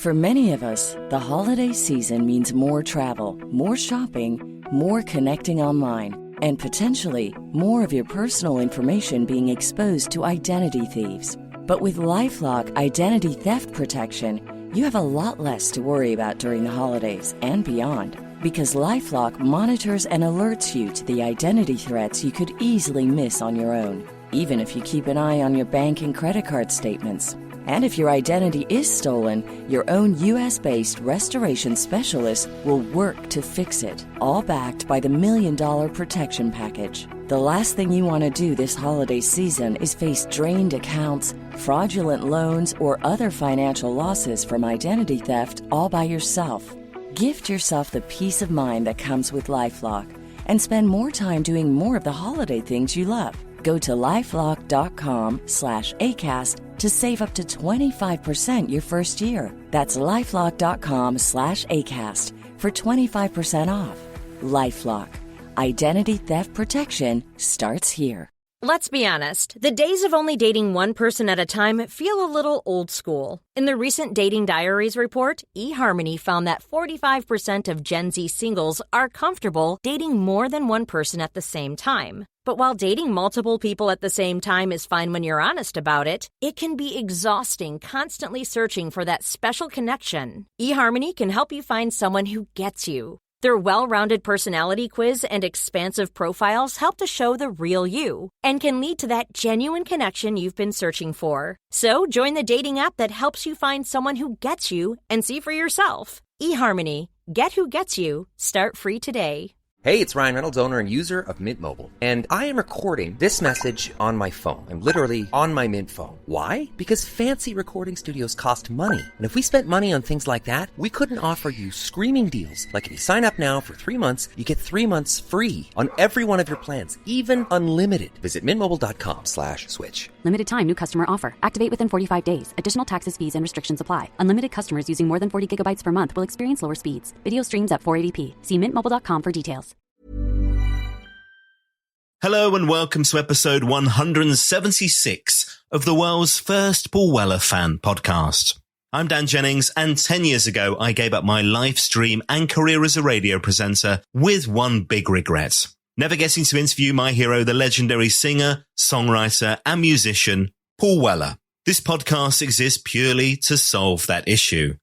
For many of us, the holiday season means more travel, more shopping, more connecting online, and potentially more of your personal information being exposed to identity thieves. But with LifeLock Identity Theft Protection, you have a lot less to worry about during the holidays and beyond. Because LifeLock monitors and alerts you to the identity threats you could easily miss on your own, even if you keep an eye on your bank and credit card statements. And if your identity is stolen, your own U.S.-based restoration specialist will work to fix it, all backed by the $1 Million Protection Package. The last thing you want to do this holiday season is face drained accounts, fraudulent loans, or other financial losses from identity theft all by yourself. Gift yourself the peace of mind that comes with LifeLock and spend more time doing more of the holiday things you love. Go to LifeLock.com/ACAST to save up to 25% your first year. That's LifeLock.com/ACAST for 25% off. LifeLock. Identity theft protection starts here. Let's be honest, the days of only dating one person at a time feel a little old school. In the recent Dating Diaries report, eHarmony found that 45% of Gen Z singles are comfortable dating more than one person at the same time. But while dating multiple people at the same time is fine when you're honest about it, it can be exhausting constantly searching for that special connection. eHarmony can help you find someone who gets you. Their well-rounded personality quiz and expansive profiles help to show the real you and can lead to that genuine connection you've been searching for. So join the dating app that helps you find someone who gets you and see for yourself. eHarmony. Get who gets you. Start free today. Hey, it's Ryan Reynolds, owner and user of Mint Mobile. And I am recording this message on my phone. I'm literally on my Mint phone. Why? Because fancy recording studios cost money. And if we spent money on things like that, we couldn't offer you screaming deals. Like if you sign up now for 3 months, you get 3 months free on every one of your plans, even unlimited. Visit mintmobile.com/switch. Limited time new customer offer. Activate within 45 days. Additional taxes, fees, and restrictions apply. Unlimited customers using more than 40 gigabytes per month will experience lower speeds. Video streams at 480p. See mintmobile.com for details. Hello and welcome to episode 176 of the world's first Paul Weller fan podcast. I'm Dan Jennings, and 10 years ago I gave up my life stream and career as a radio presenter with one big regret. Never getting to interview my hero, the legendary singer, songwriter and musician, Paul Weller. This podcast exists purely to solve that issue.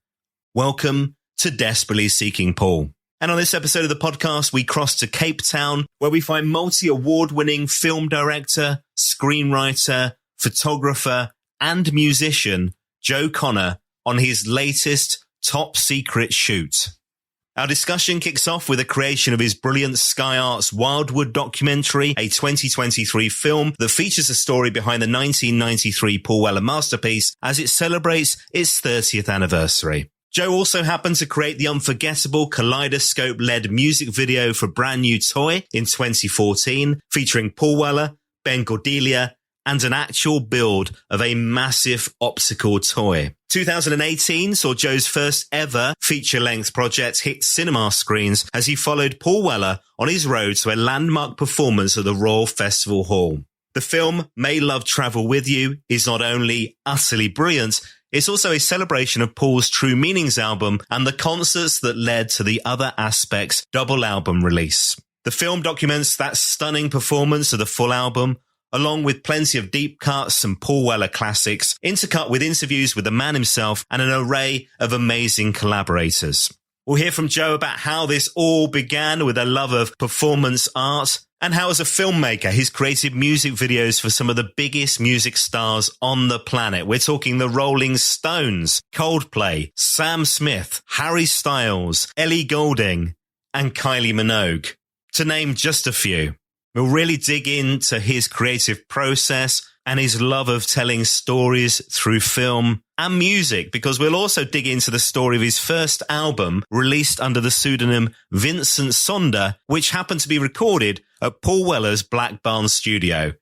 Welcome to Desperately Seeking Paul. And on this episode of the podcast, we cross to Cape Town, where we find multi-award-winning film director, screenwriter, photographer, and musician Joe Connor on his latest top-secret shoot. Our discussion kicks off with the creation of his brilliant Sky Arts Wildwood documentary, a 2023 film that features the story behind the 1993 Paul Weller masterpiece as it celebrates its 30th anniversary. Joe also happened to create the unforgettable kaleidoscope-led music video for Brand New Toy in 2014, featuring Paul Weller, Ben Gordelier, and an actual build of a massive optical toy. 2018 saw Joe's first ever feature-length project hit cinema screens as he followed Paul Weller on his road to a landmark performance at the Royal Festival Hall. The film, May Love Travel With You, is not only utterly brilliant, it's also a celebration of Paul's True Meanings album and the concerts that led to the Other Aspects double album release. The film documents that stunning performance of the full album, along with plenty of deep cuts and Paul Weller classics, intercut with interviews with the man himself and an array of amazing collaborators. We'll hear from Joe about how this all began with a love of performance art, and how as a filmmaker he's created music videos for some of the biggest music stars on the planet. We're talking the Rolling Stones, Coldplay, Sam Smith, Harry Styles, Ellie Goulding, and Kylie Minogue, to name just a few. We'll really dig into his creative process and his love of telling stories through film and music, because we'll also dig into the story of his first album released under the pseudonym Vincent Sonder, which happened to be recorded at Paul Weller's Black Barn studio.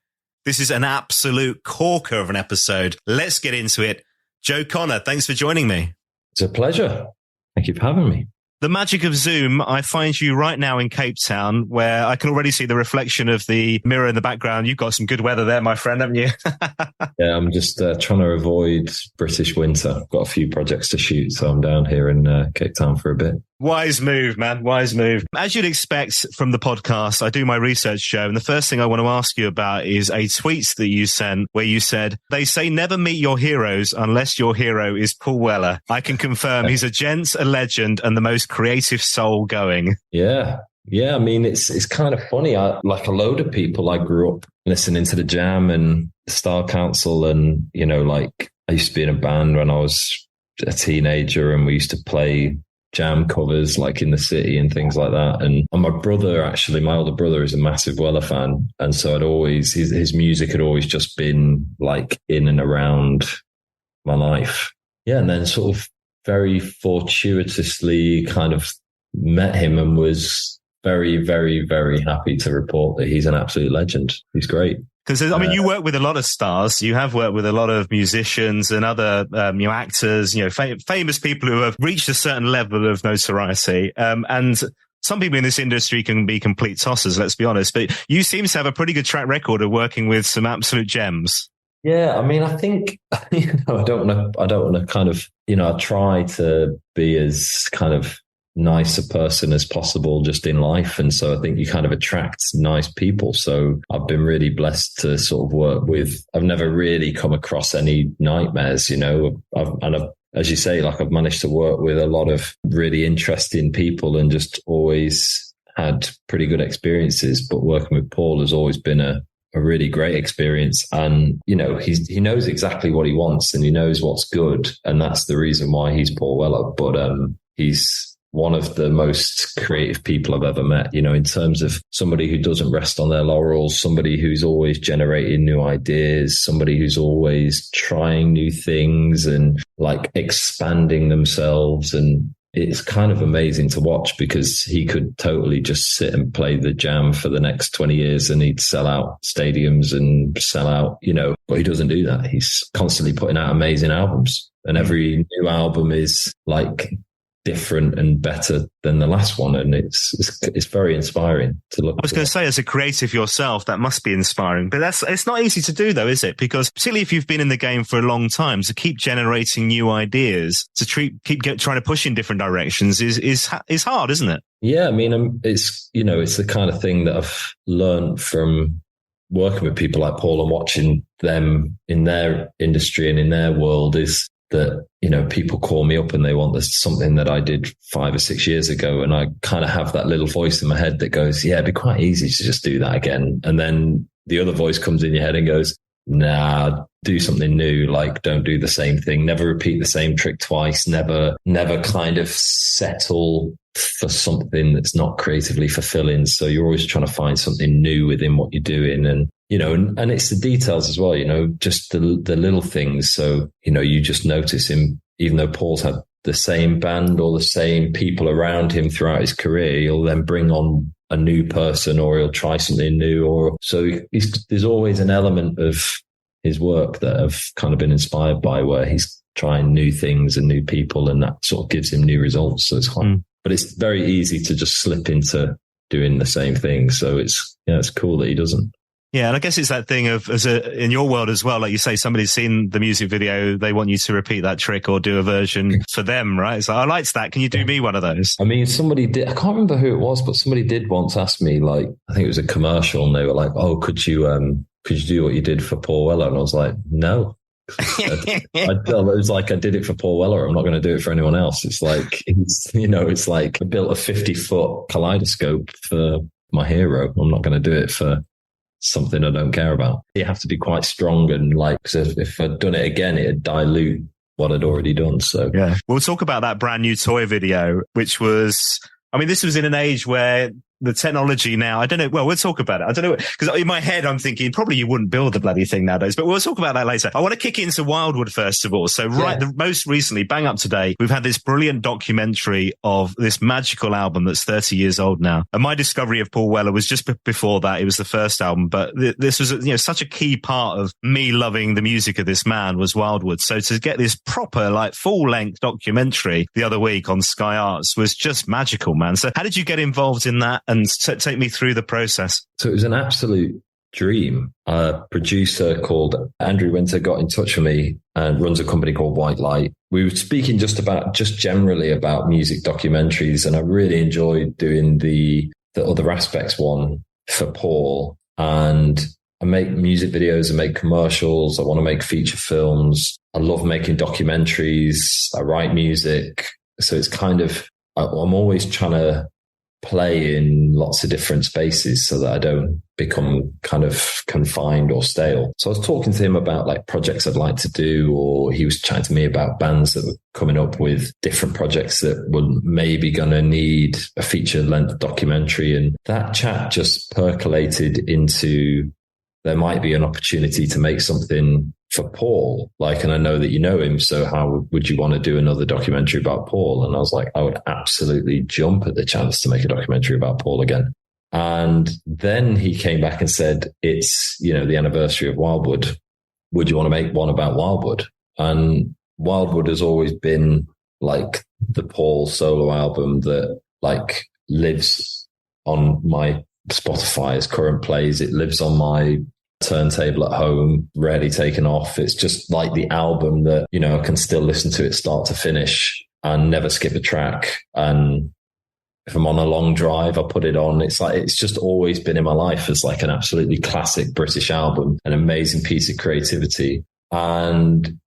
This is an absolute corker of an episode. Let's get into it. Joe Connor, thanks for joining me. It's a pleasure. Thank you for having me. The magic of Zoom, I find you right now in Cape Town, where I can already see the reflection of the mirror in the background. You've got some good weather there, my friend, haven't you? Yeah, I'm just trying to avoid British winter. I've got a few projects to shoot, so I'm down here in Cape Town for a bit. Wise move, man. Wise move. As you'd expect from the podcast, I do my research, Joe, and the first thing I want to ask you about is a tweet that you sent where you said, "They say never meet your heroes unless your hero is Paul Weller. I can confirm he's a gent, a legend, and the most creative soul going." Yeah. Yeah, I mean, it's kind of funny. Like a load of people, I grew up listening to the Jam and the Star Council, and, you know, like I used to be in a band when I was a teenager, and we used to play Jam covers like in the city and things like that. And my brother, actually, my older brother, is a massive Weller fan. And so his music had always just been like in and around my life. Yeah. And then sort of very fortuitously kind of met him and was very, very, very happy to report that he's an absolute legend. He's great. Because, I mean, you work with a lot of stars. You have worked with a lot of musicians and other, actors, famous people who have reached a certain level of notoriety. And some people in this industry can be complete tossers, let's be honest. But you seem to have a pretty good track record of working with some absolute gems. Yeah, I mean, I think, I don't want to kind of, I try to be as kind of nice a person as possible just in life. And so I think you kind of attract nice people. So I've been really blessed to sort of work with, I've never really come across any nightmares, I've, as you say, like I've managed to work with a lot of really interesting people and just always had pretty good experiences. But working with Paul has always been a really great experience. And, he knows exactly what he wants and he knows what's good. And that's the reason why he's Paul Weller. But he's one of the most creative people I've ever met, in terms of somebody who doesn't rest on their laurels, somebody who's always generating new ideas, somebody who's always trying new things and like expanding themselves. And it's kind of amazing to watch because he could totally just sit and play the Jam for the next 20 years and he'd sell out stadiums and sell out, but he doesn't do that. He's constantly putting out amazing albums, and every new album is like different and better than the last one, and it's very inspiring to look. I was going to say, as a creative yourself, that must be inspiring, but it's not easy to do, though, is it? Because particularly if you've been in the game for a long time, to keep generating new ideas, to keep trying to push in different directions is hard, isn't it? Yeah, I mean, it's the kind of thing that I've learned from working with people like Paul and watching them in their industry and in their world is that, people call me up and they want something that I did 5 or 6 years ago. And I kind of have that little voice in my head that goes, yeah, it'd be quite easy to just do that again. And then the other voice comes in your head and goes, nah, do something new. Like, don't do the same thing. Never repeat the same trick twice. Never kind of settle for something that's not creatively fulfilling. So you're always trying to find something new within what you're doing. And, and it's the details as well, just the little things. So, you just notice him, even though Paul's had the same band or the same people around him throughout his career, he'll then bring on a new person or he'll try something new. There's always an element of his work that I've kind of been inspired by where he's trying new things and new people, and that sort of gives him new results. So it's quite, but it's very easy to just slip into doing the same thing. So it's cool that he doesn't. Yeah, and I guess it's that thing of, in your world as well, like you say, somebody's seen the music video, they want you to repeat that trick or do a version for them, right? So I liked that. Can you do me one of those? I mean, somebody did, I can't remember who it was, but somebody did once ask me, like, I think it was a commercial, and they were like, oh, could you do what you did for Paul Weller? And I was like, no. It was like, I did it for Paul Weller. I'm not going to do it for anyone else. It's like, it's like I built a 50-foot kaleidoscope for my hero. I'm not going to do it for something I don't care about. You have to be quite strong, and like, cause if I'd done it again, it'd dilute what I'd already done. So yeah, we'll talk about that brand new toy video, which was, I mean, this was in an age where the technology now, I don't know. Well, we'll talk about it. I don't know, because in my head, I'm thinking probably you wouldn't build the bloody thing nowadays, but we'll talk about that later. I want to kick into Wildwood first of all. So most recently, bang up to date, we've had this brilliant documentary of this magical album that's 30 years old now. And my discovery of Paul Weller was just before that. It was the first album, but this was, such a key part of me loving the music of this man was Wildwood. So to get this proper, like full length documentary the other week on Sky Arts was just magical, man. So how did you get involved in that? And take me through the process. So it was an absolute dream. A producer called Andrew Winter got in touch with me and runs a company called White Light. We were speaking just generally about music documentaries, and I really enjoyed doing the other aspects one for Paul. And I make music videos, I make commercials, I want to make feature films. I love making documentaries, I write music. So it's kind of, I'm always trying to play in lots of different spaces so that I don't become kind of confined or stale. So I was talking to him about like projects I'd like to do, or he was chatting to me about bands that were coming up with different projects that were maybe going to need a feature length documentary. And that chat just percolated into there might be an opportunity to make something for Paul. And I know that you know him, so how would you want to do another documentary about Paul? And I was like, I would absolutely jump at the chance to make a documentary about Paul again. And then he came back and said, it's, the anniversary of Wildwood. Would you want to make one about Wildwood? And Wildwood has always been like the Paul solo album that lives on my Spotify as current plays. It lives on my turntable at home, rarely taken off. It's just like the album that, I can still listen to it start to finish and never skip a track. And if I'm on a long drive, I put it on. It's just always been in my life as like an absolutely classic British album, an amazing piece of creativity. And,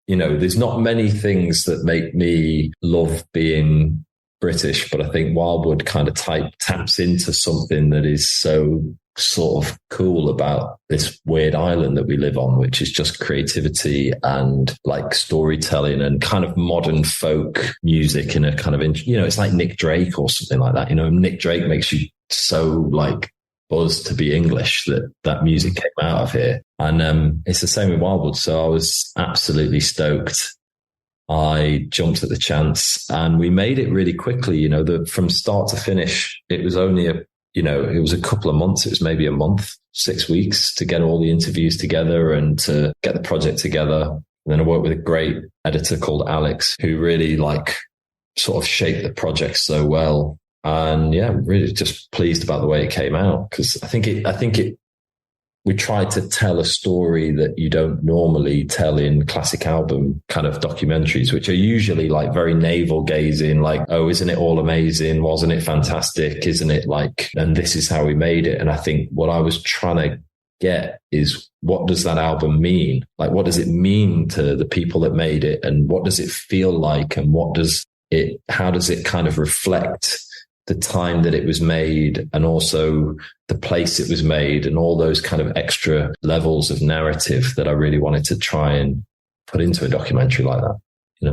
there's not many things that make me love being British, but I think Wildwood kind of taps into something that is so sort of cool about this weird island that we live on, which is just creativity and like storytelling and kind of modern folk music in a kind of, it's like Nick Drake or something like that. Nick Drake makes you so like buzzed to be English that music came out of here. And it's the same with Wildwood. So I was absolutely stoked. I jumped at the chance and we made it really quickly. From start to finish, it was only it was a couple of months. It was maybe a month, 6 weeks to get all the interviews together and to get the project together. And then I worked with a great editor called Alex, who really sort of shaped the project so well. And yeah, really just pleased about the way it came out, because I think we tried to tell a story that you don't normally tell in classic album kind of documentaries, which are usually like very navel gazing, like, oh, isn't it all amazing? Wasn't it fantastic? Isn't it and this is how we made it. And I think what I was trying to get is, what does that album mean? Like, what does it mean to the people that made it? And what does it feel like? And how does it kind of reflect the time that it was made, and also the place it was made, and all those kind of extra levels of narrative that I really wanted to try and put into a documentary like that.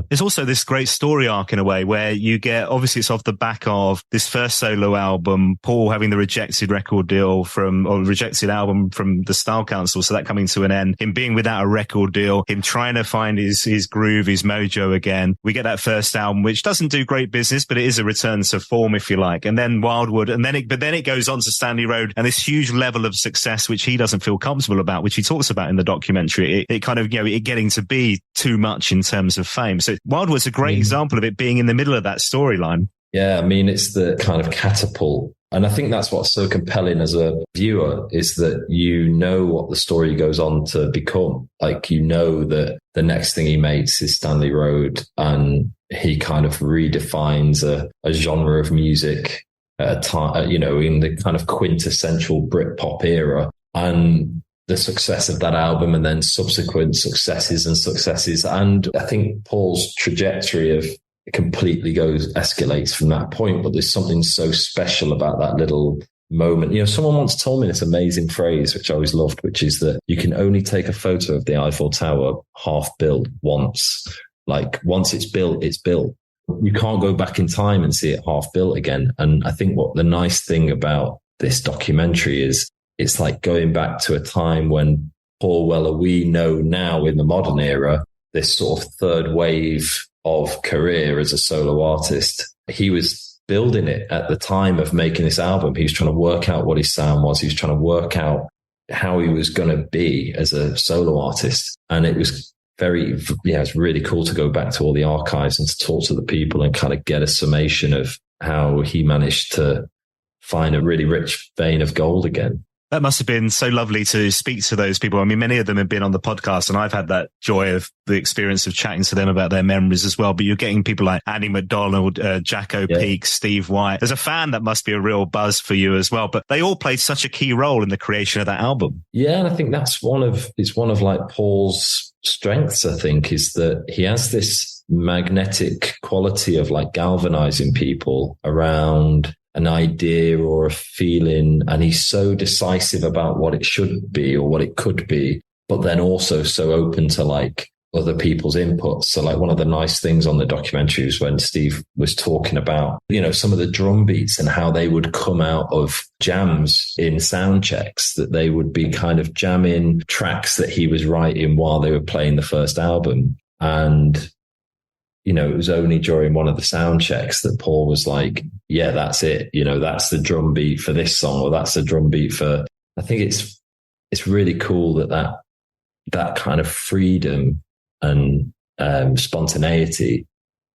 There's also this great story arc in a way where you get, obviously it's off the back of this first solo album, Paul having the rejected rejected album from the Style Council. So that coming to an end, him being without a record deal, him trying to find his groove, his mojo again. We get that first album, which doesn't do great business, but it is a return to form, if you like. And then Wildwood, and then it goes on to Stanley Road and this huge level of success, which he doesn't feel comfortable about, which he talks about in the documentary. It kind of, it getting to be too much in terms of fame. So Wildwood's a great example of it being in the middle of that storyline. Yeah, it's the kind of catapult. And I think that's what's so compelling as a viewer, is that what the story goes on to become. Like, that the next thing he makes is Stanley Road, and he kind of redefines a genre of music at a time, in the kind of quintessential Britpop era. And the success of that album, and then subsequent successes. And I think Paul's trajectory completely escalates from that point. But there's something so special about that little moment. Someone once told me this amazing phrase, which I always loved, which is that you can only take a photo of the Eiffel Tower half built once. Like, once it's built, it's built. you can't go back in time and see it half built again. And I think what the nice thing about this documentary is, it's like going back to a time when Paul Weller, we know now in the modern era, this sort of third wave of career as a solo artist. He was building it at the time of making this album. He was trying to work out what his sound was. He was trying to work out how he was going to be as a solo artist. And it was it's really cool to go back to all the archives and to talk to the people and kind of get a summation of how he managed to find a really rich vein of gold again. That must have been so lovely to speak to those people. I mean, many of them have been on the podcast, and I've had that joy of the experience of chatting to them about their memories as well. But you're getting people like Andy McDonald, Jacko Peak, Steve White. As a fan, that must be a real buzz for you as well. But they all played such a key role in the creation of that album. Yeah, and I think that's one of like Paul's strengths, I think, is that he has this magnetic quality of like galvanizing people around an idea or a feeling, and he's so decisive about what it should be or what it could be, but then also so open to like other people's inputs. So like one of the nice things on the documentary was when Steve was talking about, some of the drum beats and how they would come out of jams in sound checks, that they would be kind of jamming tracks that he was writing while they were playing the first album. And it was only during one of the sound checks that Paul was like, yeah, that's it. That's the drum beat for this song, or that's the drum beat for, I think it's really cool that kind of freedom and spontaneity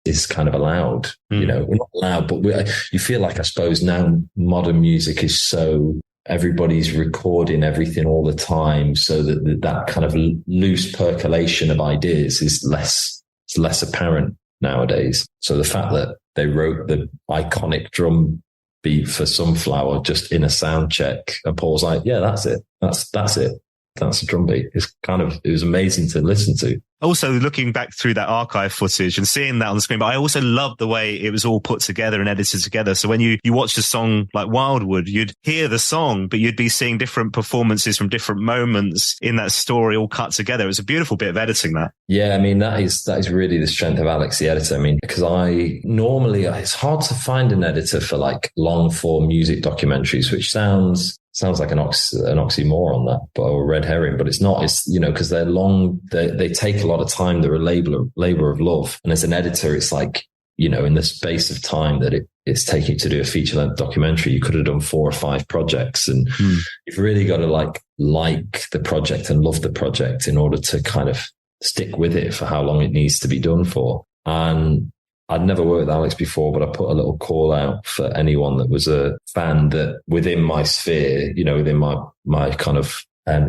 is kind of allowed. We're not allowed, but you feel like, I suppose now modern music is so, everybody's recording everything all the time, so that kind of loose percolation of ideas is less apparent nowadays. So the fact that they wrote the iconic drum beat for Sunflower just in a sound check, and Paul's like, yeah, that's it. That's it. That's a drum beat. It was amazing to listen to. Also, looking back through that archive footage and seeing that on the screen, but I also love the way it was all put together and edited together. So when you watch a song like Wildwood, you'd hear the song, but you'd be seeing different performances from different moments in that story all cut together. It was a beautiful bit of editing, that. Yeah, I mean, that is really the strength of Alex, the editor. I mean, because it's hard to find an editor for like long form music documentaries, which sounds like an oxymoron, that, but a red herring, but it's not. It's, because they're long, they take a lot of time. They're a labor of love. And as an editor, it's like, in the space of time that it's taking to do a feature length documentary, you could have done 4 or 5 projects, and you've really got to like the project and love the project in order to kind of stick with it for how long it needs to be done for. And I'd never worked with Alex before, but I put a little call out for anyone that was a fan that within my sphere, within my kind of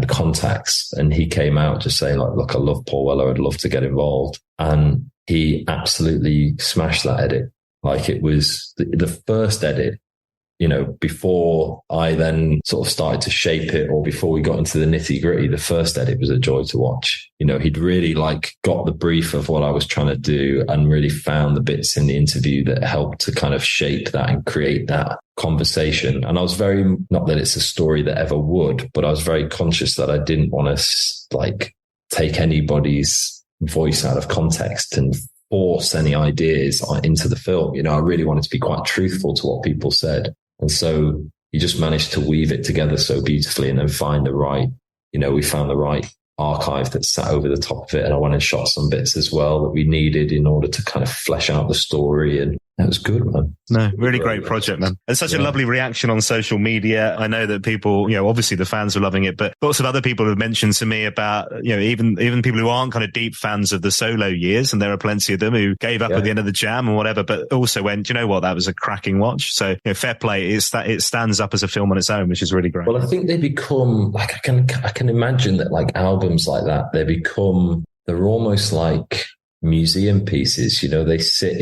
contacts. And he came out just saying like, look, I love Paul Weller. I'd love to get involved. And he absolutely smashed that edit. Like, it was the first edit, before I then sort of started to shape it, or before we got into the nitty gritty, the first edit was a joy to watch. He'd really like got the brief of what I was trying to do and really found the bits in the interview that helped to kind of shape that and create that conversation. And I was not that it's a story that ever would, but I was very conscious that I didn't want to like take anybody's voice out of context and force any ideas into the film. I really wanted to be quite truthful to what people said. And so he just managed to weave it together so beautifully and then find the right, we found the right archive that sat over the top of it. And I went and shot some bits as well that we needed in order to kind of flesh out the story. And that was good, man. No, really great project, man. And such a lovely reaction on social media. I know that people, obviously the fans are loving it, but lots of other people have mentioned to me about, even people who aren't kind of deep fans of the solo years, and there are plenty of them who gave up at the end of the jam and whatever, but also went, you know what, that was a cracking watch. So, fair play. It stands up as a film on its own, which is really great. Well, I think they become like, I can imagine that like albums like that, they're almost like museum pieces. They sit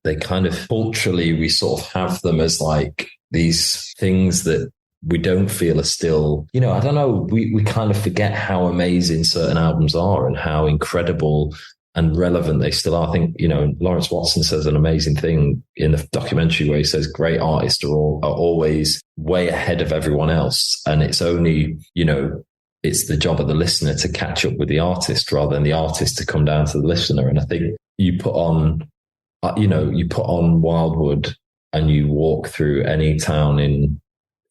they kind of culturally, we sort of have them as like these things that we don't feel are still, I don't know, we kind of forget how amazing certain albums are and how incredible and relevant they still are. I think, Lawrence Watson says an amazing thing in the documentary where he says great artists are always way ahead of everyone else. And it's only, it's the job of the listener to catch up with the artist rather than the artist to come down to the listener. And I think you put on you put on Wildwood and you walk through any town in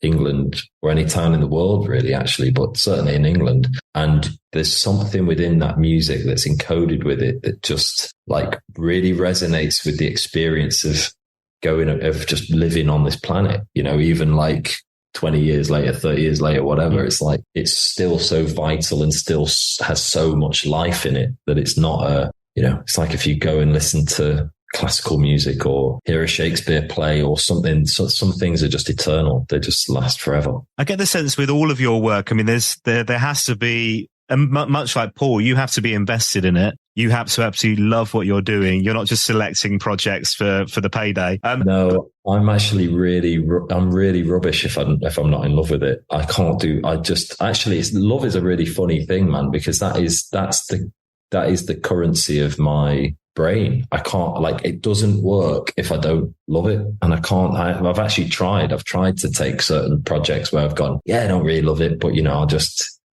England or any town in the world, really, actually, but certainly in England. And there's something within that music that's encoded with it that just like really resonates with the experience of just living on this planet, even like 20 years later, 30 years later, whatever. It's like, it's still so vital and still has so much life in it that it's not it's like if you go and listen to classical music or hear a Shakespeare play or something, some things are just eternal. They just last forever. I get the sense with all of your work, I mean, there has to be, and much like Paul, you have to be invested in it. You have to absolutely love what you're doing. You're not just selecting projects for the payday. No, I'm actually I'm really rubbish if I'm not in love with it. Love is a really funny thing, man, because that is the currency of my brain. I can't, it doesn't work if I don't love it. And I've actually tried. I've tried to take certain projects where I've gone, I don't really love it, but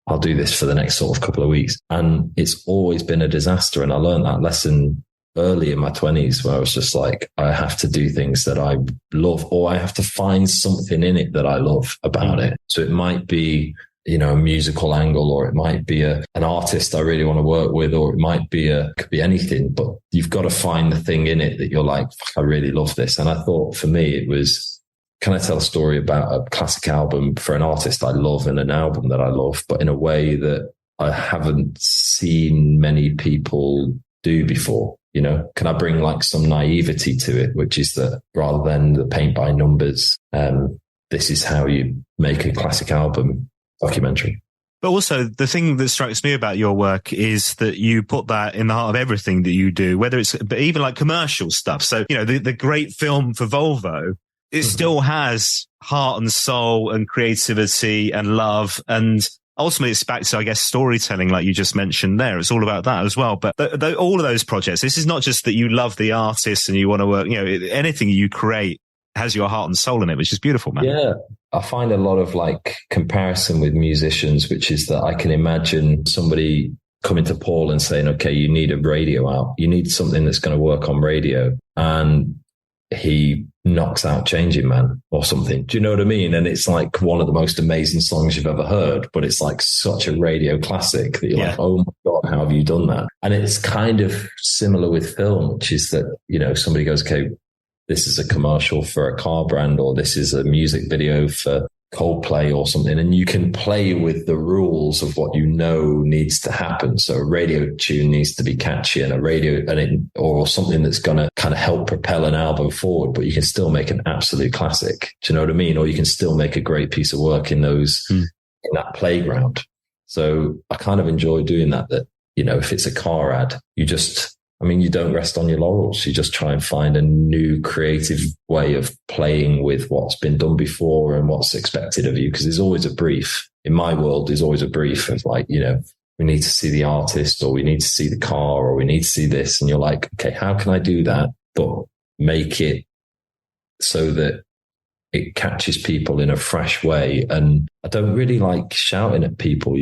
I'll do this for the next sort of couple of weeks. And it's always been a disaster. And I learned that lesson early in my 20s where I was just like, I have to do things that I love, or I have to find something in it that I love about it. So it might be, a musical angle, or it might be an artist I really want to work with, or it might be could be anything, but you've got to find the thing in it that you're like, I really love this. And I thought for me, it was, can I tell a story about a classic album for an artist I love and an album that I love, but in a way that I haven't seen many people do before? Can I bring like some naivety to it, which is that rather than the paint by numbers, this is how you make a classic album documentary. But also the thing that strikes me about your work is that you put that in the heart of everything that you do, whether it's even like commercial stuff. So, the great film for Volvo, it still has heart and soul and creativity and love. And ultimately it's back to, I guess, storytelling, like you just mentioned there. It's all about that as well. But all of those projects, this is not just that you love the artist and you want to work, anything you create has your heart and soul in it, which is beautiful, man. Yeah. I find a lot of comparison with musicians, which is that I can imagine somebody coming to Paul and saying, okay, you need a radio out. You need something that's going to work on radio. And he knocks out Changing Man or something. Do you know what I mean? And it's like one of the most amazing songs you've ever heard, but it's like such a radio classic that you're like, oh my God, how have you done that? And it's kind of similar with film, which is that, somebody goes, okay, this is a commercial for a car brand, or this is a music video for Coldplay or something. And you can play with the rules of what needs to happen. So a radio tune needs to be catchy and or something that's going to kind of help propel an album forward, but you can still make an absolute classic. Do you know what I mean? Or you can still make a great piece of work in that playground. So I kind of enjoy doing that, if it's a car ad, you don't rest on your laurels. You just try and find a new creative way of playing with what's been done before and what's expected of you. Because there's always a brief. In my world, there's always a brief of we need to see the artist, or we need to see the car, or we need to see this. And you're like, okay, how can I do that, but make it so that it catches people in a fresh way? And I don't really like shouting at people,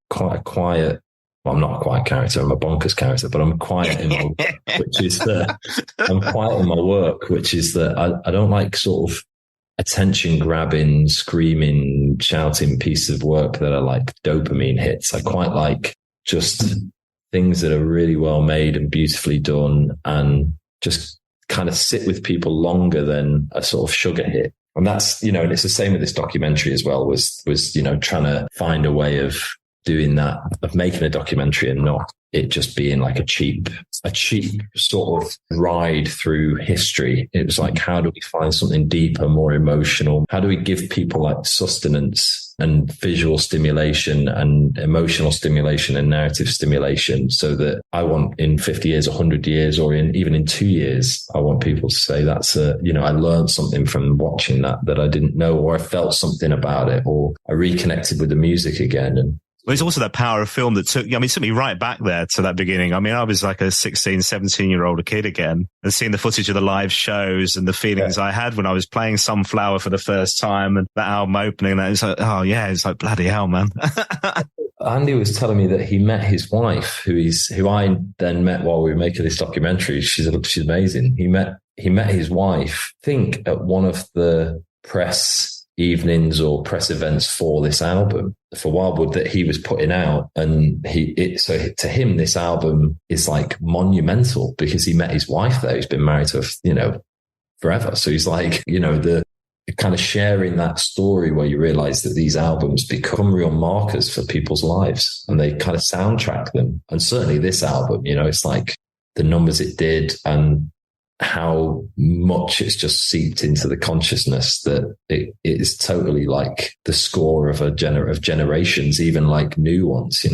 quite a quiet. Well, I'm not a quiet character. I'm a bonkers character, but I'm quiet in my work, which is that I don't like sort of attention grabbing, screaming, shouting piece of work that are like dopamine hits. I quite like just things that are really well made and beautifully done and just kind of sit with people longer than a sort of sugar hit. And that's, and it's the same with this documentary as well, was trying to find a way of doing that, of making a documentary and not it just being like a cheap sort of ride through history. It was like, how do we find something deeper, more emotional? How do we give people like sustenance and visual stimulation and emotional stimulation and narrative stimulation, so that I want in 50 years, 100 years, or even in 2 years, I want people to say that's I learned something from watching that I didn't know, or I felt something about it, or I reconnected with the music again. And well, it's also that power of film that took me right back there to that beginning. I mean, I was like a 16, 17-year-old kid again, and seeing the footage of the live shows and the feelings I had when I was playing Sunflower for the first time and that album opening, that it's like, oh yeah, it's like bloody hell, man. Andy was telling me that he met his wife, who I then met while we were making this documentary. She's amazing. He met his wife, I think, at one of the press evenings or press events for this album for Wildwood that he was putting out. And so to him, this album is like monumental because he met his wife there. He's been married to her, forever. So he's like, the kind of sharing that story where you realize that these albums become real markers for people's lives and they kind of soundtrack them. And certainly this album, it's like the numbers it did and how much it's just seeped into the consciousness that it is totally like the score of of generations, even like new ones,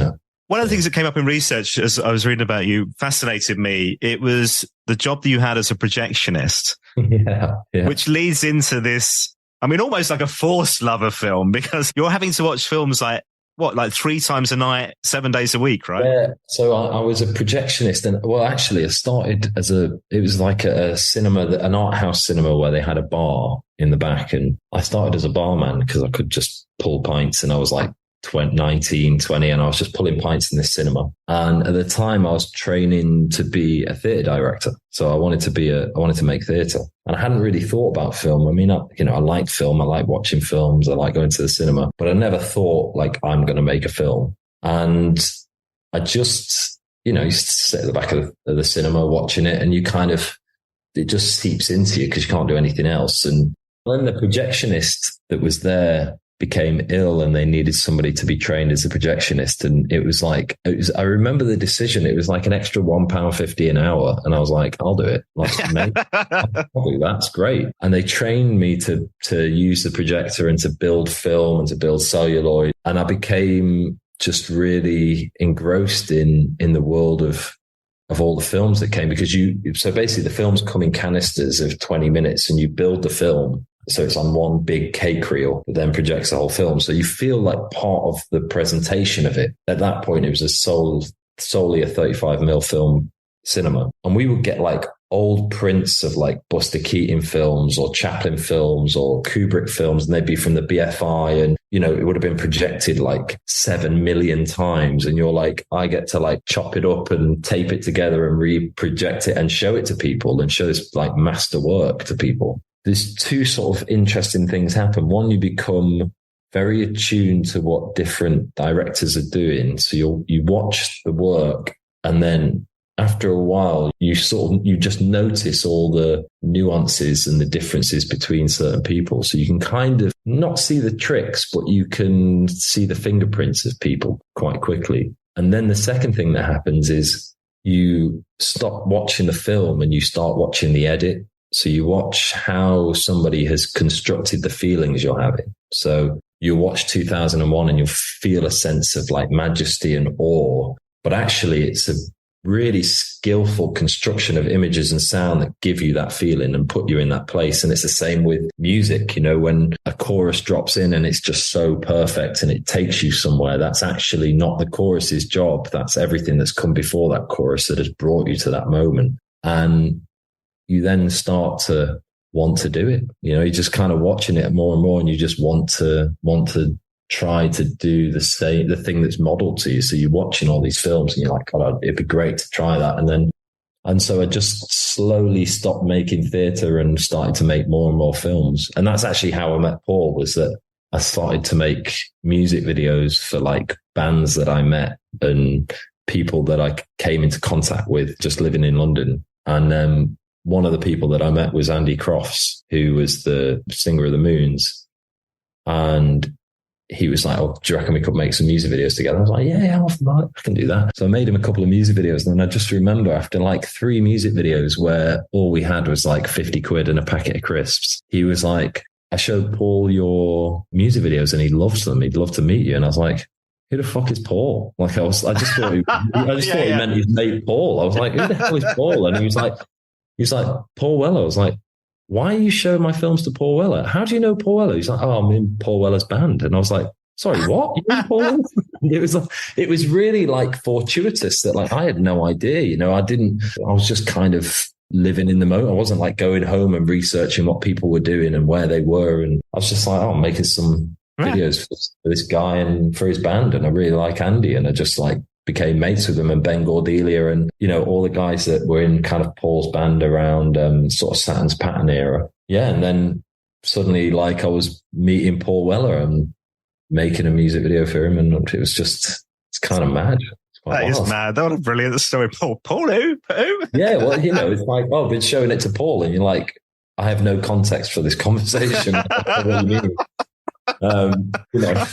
One of the things that came up in research as I was reading about you fascinated me. It was the job that you had as a projectionist, which leads into this, almost like a forced love of film, because you're having to watch films like 3 times a night, 7 days a week, right? Yeah. So I was a projectionist, and actually I started it was like a cinema, an art house cinema where they had a bar in the back, and I started as a barman because I could just pull pints, and I was like 19, 20, and I was just pulling pints in this cinema. And at the time I was training to be a theatre director. So I wanted to make theatre. And I hadn't really thought about film. I like film. I like watching films. I like going to the cinema, but I never thought like I'm going to make a film. And I just, used to sit at the back of the cinema watching it, and it just seeps into you because you can't do anything else. And then the projectionist that was there became ill and they needed somebody to be trained as a projectionist. And I remember the decision. It was like an extra £1.50 an hour. And I was like, I'll do it. I'll do that. It's great. And they trained me to use the projector and to build film and to build celluloid. And I became just really engrossed in the world of all the films that came, because so basically the films come in canisters of 20 minutes and you build the film. So it's on one big cake reel that then projects the whole film. So you feel like part of the presentation of it. At that point, it was solely a 35mm film cinema. And we would get like old prints of like Buster Keaton films or Chaplin films or Kubrick films, and they'd be from the BFI, and it would have been projected like 7 million times, and you're like, I get to like chop it up and tape it together and re-project it and show it to people and show this like master work to people. There's two sort of interesting things happen. One, you become very attuned to what different directors are doing. So you watch the work, and then after a while, you just notice all the nuances and the differences between certain people. So you can kind of not see the tricks, but you can see the fingerprints of people quite quickly. And then the second thing that happens is you stop watching the film and you start watching the edit. So you watch how somebody has constructed the feelings you're having. So you watch 2001 and you'll feel a sense of like majesty and awe, but actually it's a really skillful construction of images and sound that give you that feeling and put you in that place. And it's the same with music, when a chorus drops in and it's just so perfect and it takes you somewhere, that's actually not the chorus's job. That's everything that's come before that chorus that has brought you to that moment. And you then start to want to do it. You're just kind of watching it more and more, and you just want to try to do the thing that's modeled to you. So you're watching all these films and you're like, God, it'd be great to try that. And so I just slowly stopped making theatre and started to make more and more films. And that's actually how I met Paul, was that I started to make music videos for like bands that I met and people that I came into contact with just living in London. And then one of the people that I met was Andy Crofts, who was the singer of the Moons. And he was like, oh, do you reckon we could make some music videos together? I was like, yeah, I can do that. So I made him a couple of music videos. And then I just remember after like 3 music videos where all we had was like 50 quid and a packet of crisps, he was like, I showed Paul your music videos and he loves them. He'd love to meet you. And I was like, who the fuck is Paul? Like I just thought he meant his mate Paul. I was like, who the hell is Paul? And he was like, Paul Weller. I was like, why are you showing my films to Paul Weller? How do you know Paul Weller? He's like, oh, I'm in Paul Weller's band. And I was like, sorry, what? You're in Paul Weller? It was really like fortuitous that like I had no idea, I was just kind of living in the moment. I wasn't like going home and researching what people were doing and where they were. And I was just like, oh, I'm making some videos for this guy and for his band. And I really like Andy, and I just like became mates with him, and Ben Gordelier, and, you know, all the guys that were in kind of Paul's band around sort of Saturn's Pattern era. Yeah. And then suddenly, like, I was meeting Paul Weller and making a music video for him. And it was just, it's kind of mad. That is mad. What a brilliant story. Paul who? Yeah. Well, you know, it's like, oh, I've been showing it to Paul, and you're like, I have no context for this conversation. What do you mean? You know.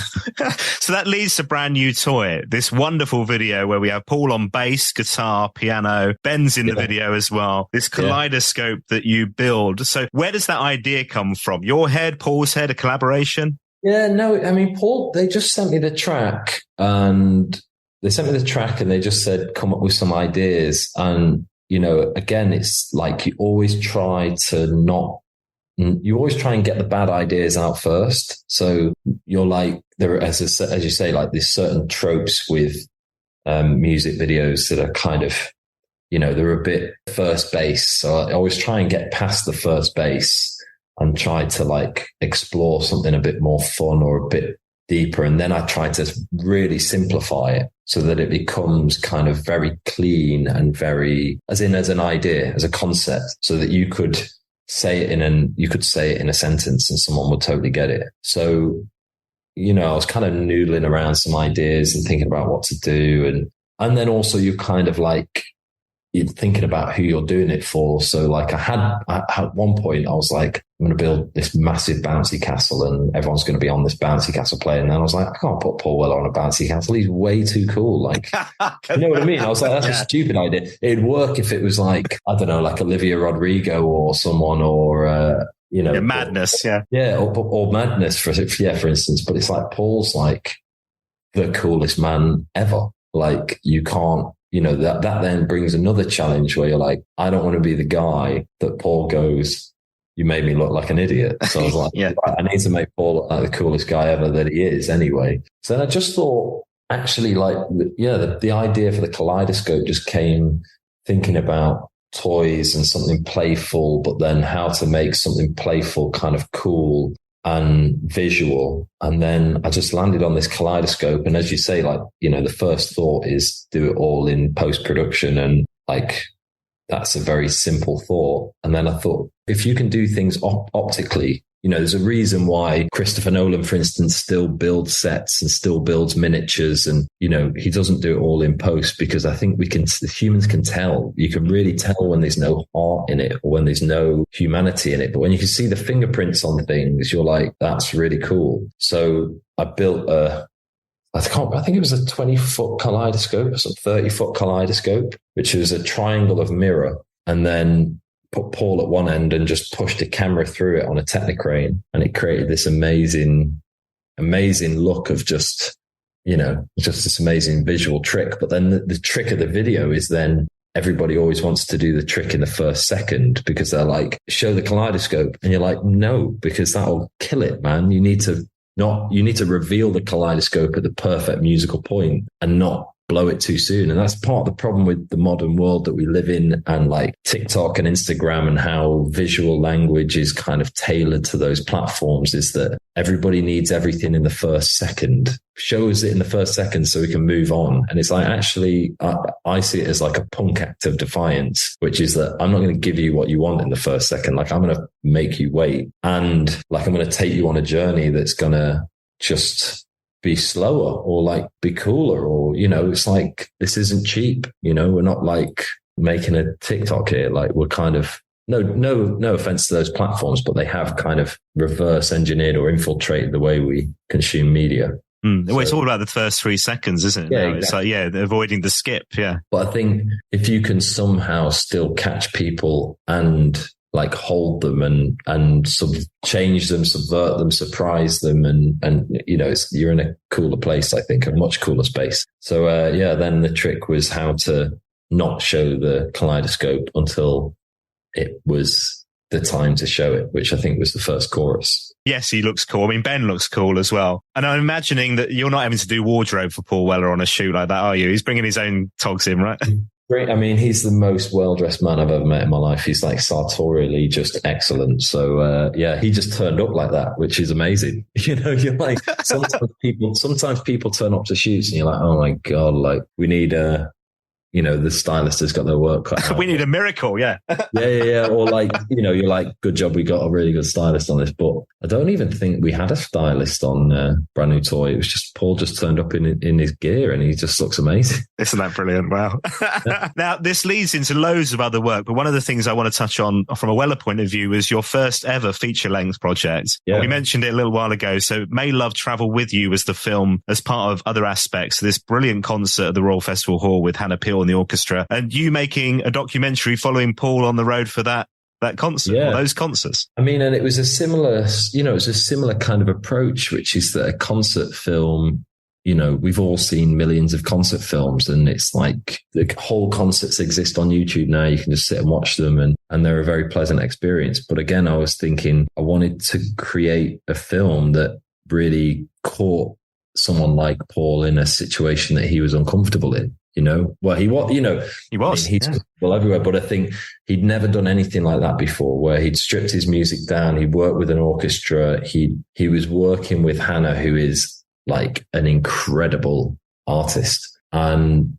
So that leads to Brand New Toy, this wonderful video where we have Paul on bass, guitar, piano, Ben's in the video as well, this kaleidoscope that you build. So where does that idea come from? Your head, Paul's head, a collaboration? Yeah, no, I mean, Paul, they just sent me the track, and they just said, come up with some ideas. And, you know, again, it's like you always try and get the bad ideas out first. So you're like, there, as you say, like there's certain tropes with music videos that are kind of, you know, they're a bit first base. So I always try and get past the first base and try to like explore something a bit more fun or a bit deeper. And then I try to really simplify it so that it becomes kind of very clean and very, as an idea, as a concept, so that you could say it in a sentence and someone would totally get it. So, you know, I was kind of noodling around some ideas and thinking about what to do. And then also you kind of like, you're thinking about who you're doing it for. So like at one point I was like, I'm going to build this massive bouncy castle and everyone's going to be on this bouncy castle playing. And then I was like, I can't put Paul Weller on a bouncy castle. He's way too cool. Like, you know what I mean? I was like, that's a stupid idea. It'd work if it was like, I don't know, like Olivia Rodrigo or someone, or, you know, Madness. Or Madness for instance. But it's like, Paul's like the coolest man ever. Like you can't, you know, that then brings another challenge where you're like, I don't want to be the guy that Paul goes, you made me look like an idiot. So I was like, I need to make Paul like the coolest guy ever that he is anyway. So I just thought, actually, like, the idea for the kaleidoscope just came thinking about toys and something playful, but then how to make something playful kind of cool and visual. And then I just landed on this kaleidoscope. And as you say, like, you know, the first thought is do it all in post-production. And like, that's a very simple thought. And then I thought, if you can do things optically, you know, there's a reason why Christopher Nolan, for instance, still builds sets and still builds miniatures. And, you know, he doesn't do it all in post, because I think humans can tell. You can really tell when there's no heart in it or when there's no humanity in it. But when you can see the fingerprints on things, you're like, that's really cool. So I built I think it was a 20-foot kaleidoscope or some 30-foot kaleidoscope, which was a triangle of mirror, and then put Paul at one end and just pushed a camera through it on a Technicrane. And it created this amazing look of just, you know, just this amazing visual trick. But then the trick of the video is then everybody always wants to do the trick in the first second, because they're like, show the kaleidoscope. And you're like, no, because that'll kill it, man. You need to reveal the kaleidoscope at the perfect musical point and not blow it too soon. And that's part of the problem with the modern world that we live in, and like TikTok and Instagram, and how visual language is kind of tailored to those platforms, is that everybody needs everything in the first second. Show us it in the first second so we can move on. And it's like, actually, I see it as like a punk act of defiance, which is that I'm not going to give you what you want in the first second. Like, I'm going to make you wait. And like, I'm going to take you on a journey that's going to just be slower or like be cooler, or, you know, it's like, this isn't cheap. You know, we're not like making a TikTok here. Like, we're kind of, no offense to those platforms, but they have kind of reverse engineered or infiltrated the way we consume media. Well, it's all about the first 3 seconds, isn't it? Yeah, exactly. It's like, avoiding the skip. Yeah. But I think if you can somehow still catch people and like hold them and change them, subvert them, surprise them. And, you know, you're in a cooler place, I think, a much cooler space. So, then the trick was how to not show the kaleidoscope until it was the time to show it, which I think was the first chorus. Yes, he looks cool. I mean, Ben looks cool as well. And I'm imagining that you're not having to do wardrobe for Paul Weller on a shoot like that, are you? He's bringing his own togs in, right? great. I mean, he's the most well-dressed man I've ever met in my life. He's like sartorially just excellent. So yeah, he just turned up like that, which is amazing. You know, you're like, sometimes people turn up to shoots and you're like, oh my God, like we need you know, the stylist has got their work cut out. We need a miracle, yeah. yeah. Or like, you know, you're like, good job, we got a really good stylist on this. But I don't even think we had a stylist on Brand New Toy. It was just Paul just turned up in his gear and he just looks amazing. Isn't that brilliant? Wow. Now, this leads into loads of other work, but one of the things I want to touch on from a Weller point of view is your first ever feature-length project. Yeah. We mentioned it a little while ago. So May Love Travel With You was the film as part of other aspects. This brilliant concert at the Royal Festival Hall with Hannah Peel and the orchestra, and you making a documentary following Paul on the road for that concert, or those concerts. I mean, and it was a similar kind of approach, which is that a concert film, you know, we've all seen millions of concert films and it's like the whole concerts exist on YouTube now. You can just sit and watch them and they're a very pleasant experience. But again, I was thinking I wanted to create a film that really caught someone like Paul in a situation that he was uncomfortable in. You know, well, he was. He's comfortable everywhere, but I think he'd never done anything like that before, where he'd stripped his music down. He worked with an orchestra. He was working with Hannah, who is like an incredible artist, and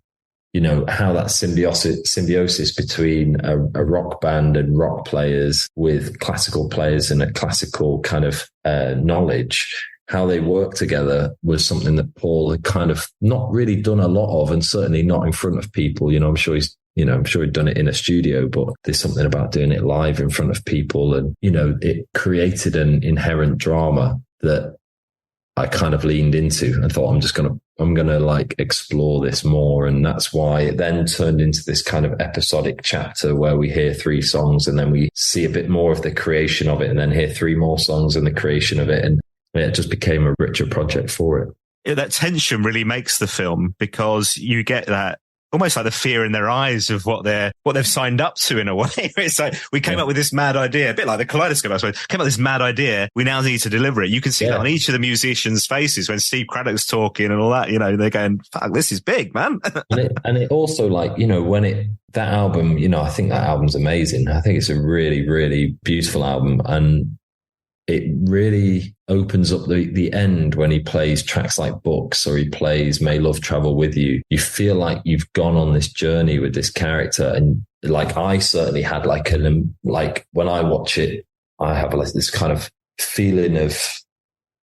you know how that symbiosis between a rock band and rock players with classical players and a classical kind of knowledge. How they work together was something that Paul had kind of not really done a lot of, and certainly not in front of people. You know, I'm sure he'd done it in a studio, but there's something about doing it live in front of people. And, you know, it created an inherent drama that I kind of leaned into and thought, I'm going to like explore this more. And that's why it then turned into this kind of episodic chapter where we hear 3 songs and then we see a bit more of the creation of it and then hear 3 more songs and the creation of it. And it just became a richer project for it. Yeah, that tension really makes the film because you get that almost like the fear in their eyes of what they've signed up to in a way. It's like, we came up with this mad idea, a bit like the kaleidoscope, I suppose. Came up with this mad idea. We now need to deliver it. You can see that on each of the musicians' faces when Steve Craddock's talking and all that, you know, they're going, fuck, this is big, man. and it also, like, you know, that album, you know, I think that album's amazing. I think it's a really, really beautiful album. And it really opens up the end when he plays tracks like Books or he plays May Love Travel With You. You feel like you've gone on this journey with this character. And like, I certainly had like when I watch it, I have this kind of feeling of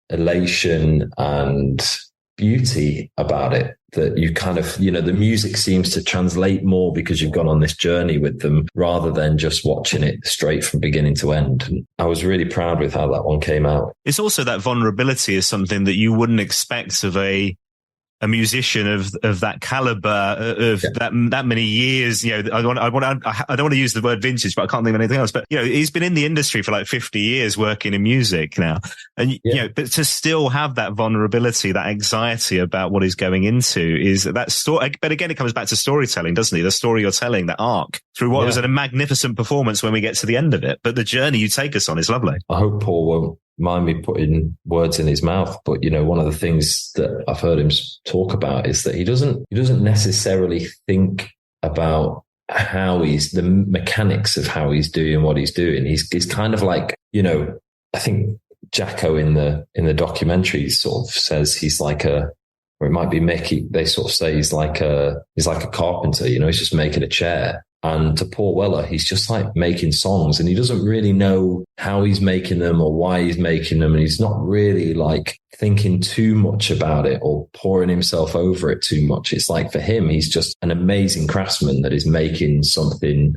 elation and beauty about it, that you kind of, you know, the music seems to translate more because you've gone on this journey with them rather than just watching it straight from beginning to end. And I was really proud with how that one came out. It's also that vulnerability is something that you wouldn't expect of a musician of that caliber, of that many years. You know, I don't want to use the word vintage, but I can't think of anything else. But, you know, he's been in the industry for like 50 years working in music now. And, you know, but to still have that vulnerability, that anxiety about what he's going into is that story. But again, it comes back to storytelling, doesn't it? The story you're telling, that arc through what was a magnificent performance when we get to the end of it. But the journey you take us on is lovely. I hope Paul won't mind me putting words in his mouth, but, you know, one of the things that I've heard him talk about is that he doesn't necessarily think about how the mechanics of how he's doing what he's doing. He's kind of like, you know, I think Jacko in the documentary sort of says he's like or it might be Mickey. They sort of say he's like a carpenter, you know, he's just making a chair. And to Paul Weller, he's just like making songs and he doesn't really know how he's making them or why he's making them. And he's not really like thinking too much about it or pouring himself over it too much. It's like for him, he's just an amazing craftsman that is making something